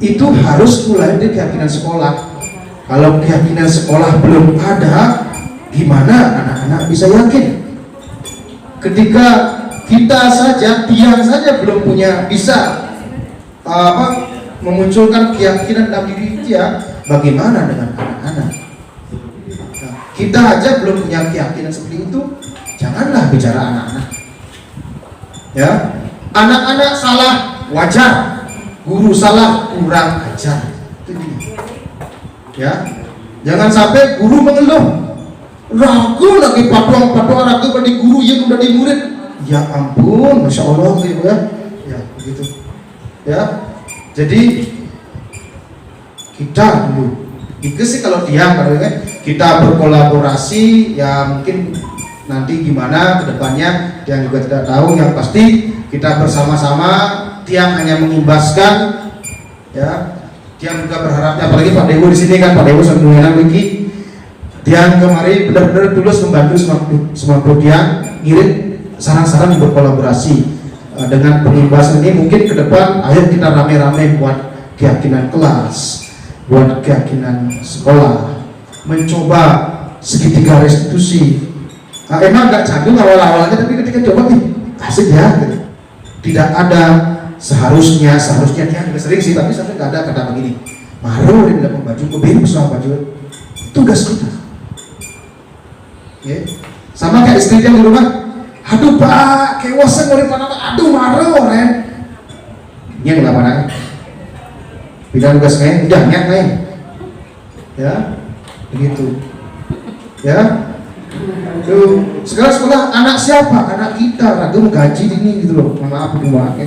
itu harus mulai dari keyakinan sekolah. Kalau keyakinan sekolah belum ada, gimana anak-anak bisa yakin? Ketika kita saja, diam saja belum punya bisa memunculkan keyakinan dalam diri dia, bagaimana dengan anak-anak? Nah, kita aja belum punya keyakinan seperti itu, janganlah bicara anak-anak. Ya, anak-anak salah wajar, guru salah kurang ajar. Itu dia. Ya, jangan sampai guru mengeluh, ragu lagi patuang ragu pada guru yang udah di murid. Ya ampun, masya Allah gitu ya. Ya begitu. Ya. Jadi kita dulu itu sih kalau dia kita berkolaborasi ya, mungkin nanti gimana kedepannya yang juga tidak tahu. Yang pasti kita bersama-sama, tiang hanya mengimbaskan ya. Tiang juga berharapnya, apalagi Pak Dewo di sini kan, Pak Dewo sebelumnya lagi tiang kemarin benar-benar tulus membantu semua tiang ngirim saran-saran berkolaborasi. Dengan pengimbasan ini mungkin ke depan ayo kita rame-rame buat keyakinan kelas, buat keyakinan sekolah, mencoba segitiga restitusi. Emang nggak canggih awal-awalnya, tapi ketika coba asik ya gitu. Tidak ada seharusnya dia juga sering sih, tapi sampai nggak ada kata begini maru dia tidak membaju kebin sama baju tugas kita. Sama kayak istri yang di rumah, Aduh Pak, kewasan oleh Pak, aduh marah orang. Ini nggak mana? Bidang tugas nih, udah nyak nih. Ya, begitu. Ya, tuh sekarang sekolah anak siapa? Anak kita, ragam gaji ini gitu loh. Maaf maafnya.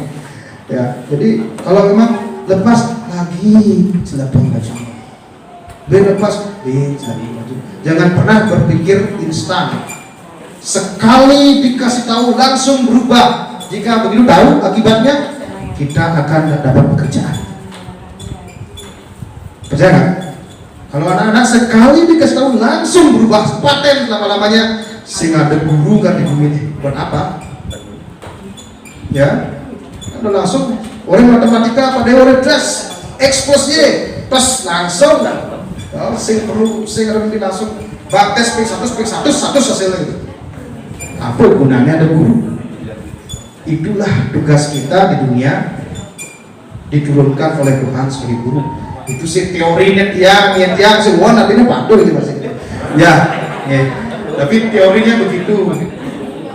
Ya, jadi kalau memang lepas lagi selapang baju, lepas selapang baju. Jangan pernah berpikir instan. Sekali dikasih tahu langsung berubah. Jika begitu tahu akibatnya, kita akan dapat pekerjaan. Percaya nggak? Kalau anak-anak sekali dikasih tahu langsung berubah, paten lama-lamanya, sehingga ada guru kan di bumi ini. Buat apa? Ya, ada langsung orang matematika pada orang tes expose Y, terus langsung. Sing perlu, sing langsung bak tes P1 satu hasilnya gitu. Apa gunanya ada guru? Itulah tugas kita di dunia, diturunkan oleh Tuhan sebagai guru. Itu sih teorinya tiang semua nantinya padu gitu masih. Ya, tapi teorinya begitu.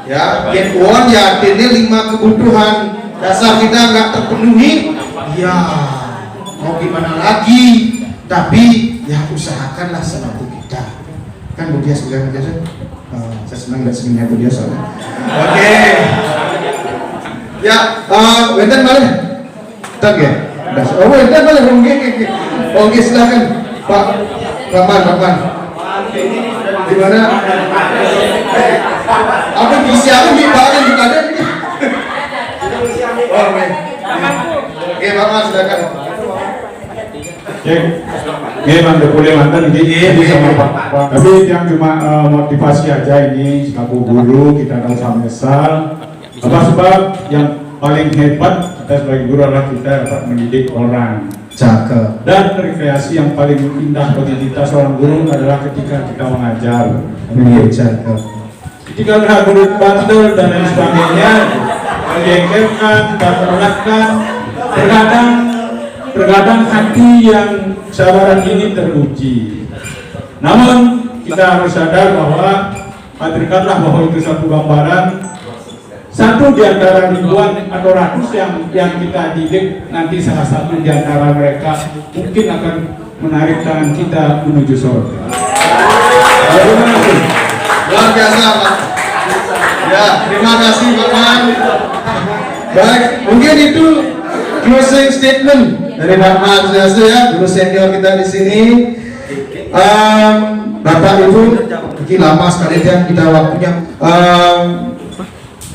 Ya, yang uang ya artinya 5 kebutuhan dasar kita nggak terpenuhi. Ya, mau gimana lagi? Tapi ya usahakanlah semampu kita. Kan Bu Dia sebagai biasa. Saya senang lihat senyumnya Bu Dia soalnya. Oke. Ya, Wenten balik. Tak ya? Oh, Wenten balik. Oke, silakan Pak Rahman. Di mana? Apa visi aku di bawah di mana? Oke, Pak Rahman silakan. Memang boleh mantan jadi sama Pak. Tapi yang cuma motivasi aja ini selaku guru kita tidak usah menyesal. Apa sebab yang paling hebat kita sebagai guru adalah kita dapat mendidik orang. Cakep. Dan rekreasi yang paling indah bagi kita seorang guru adalah ketika kita mengajar. Cakep. Ketika lihat guru bandel dan lain sebagainya, menjengkelkan dan merendahkan, terkadang hati yang sabaran ini teruji. Namun kita harus sadar bahwa hadirkanlah bahwa itu satu gambaran, satu di antara ribuan atau ratus yang kita didik, nanti salah satu di antara mereka mungkin akan menarik tangan kita menuju surga. Luar biasa Pak. Ya, terima kasih Pak Man. Baik, mungkin itu closing statement dari Pak Man ya, guru senior kita di sini. Bapak Ibu, mungkin lama sekali yang kita waktunya.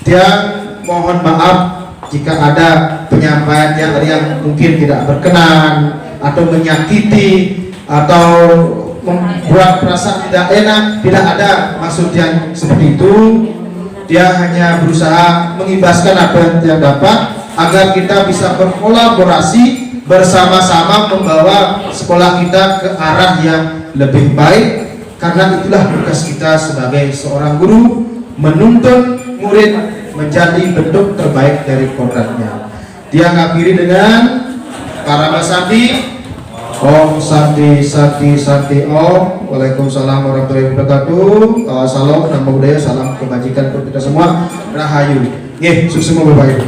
Dia mohon maaf jika ada penyampaian yang mungkin tidak berkenan atau menyakiti atau membuat perasaan tidak enak. Tidak ada maksud yang seperti itu. Dia hanya berusaha mengibaskan apa yang dapat agar kita bisa berkolaborasi bersama-sama membawa sekolah kita ke arah yang lebih baik, karena itulah tugas kita sebagai seorang guru, menuntun murid menjadi bentuk terbaik dari kodratnya. Dia ngakhiri dengan Paramasanti. Om Santi Santi Santi Om. Waalaikumsalam warahmatullahi wabarakatuh. Salam, nama budaya, salam kebajikan untuk kita semua. Rahayu. Sukses Bapak Ibu.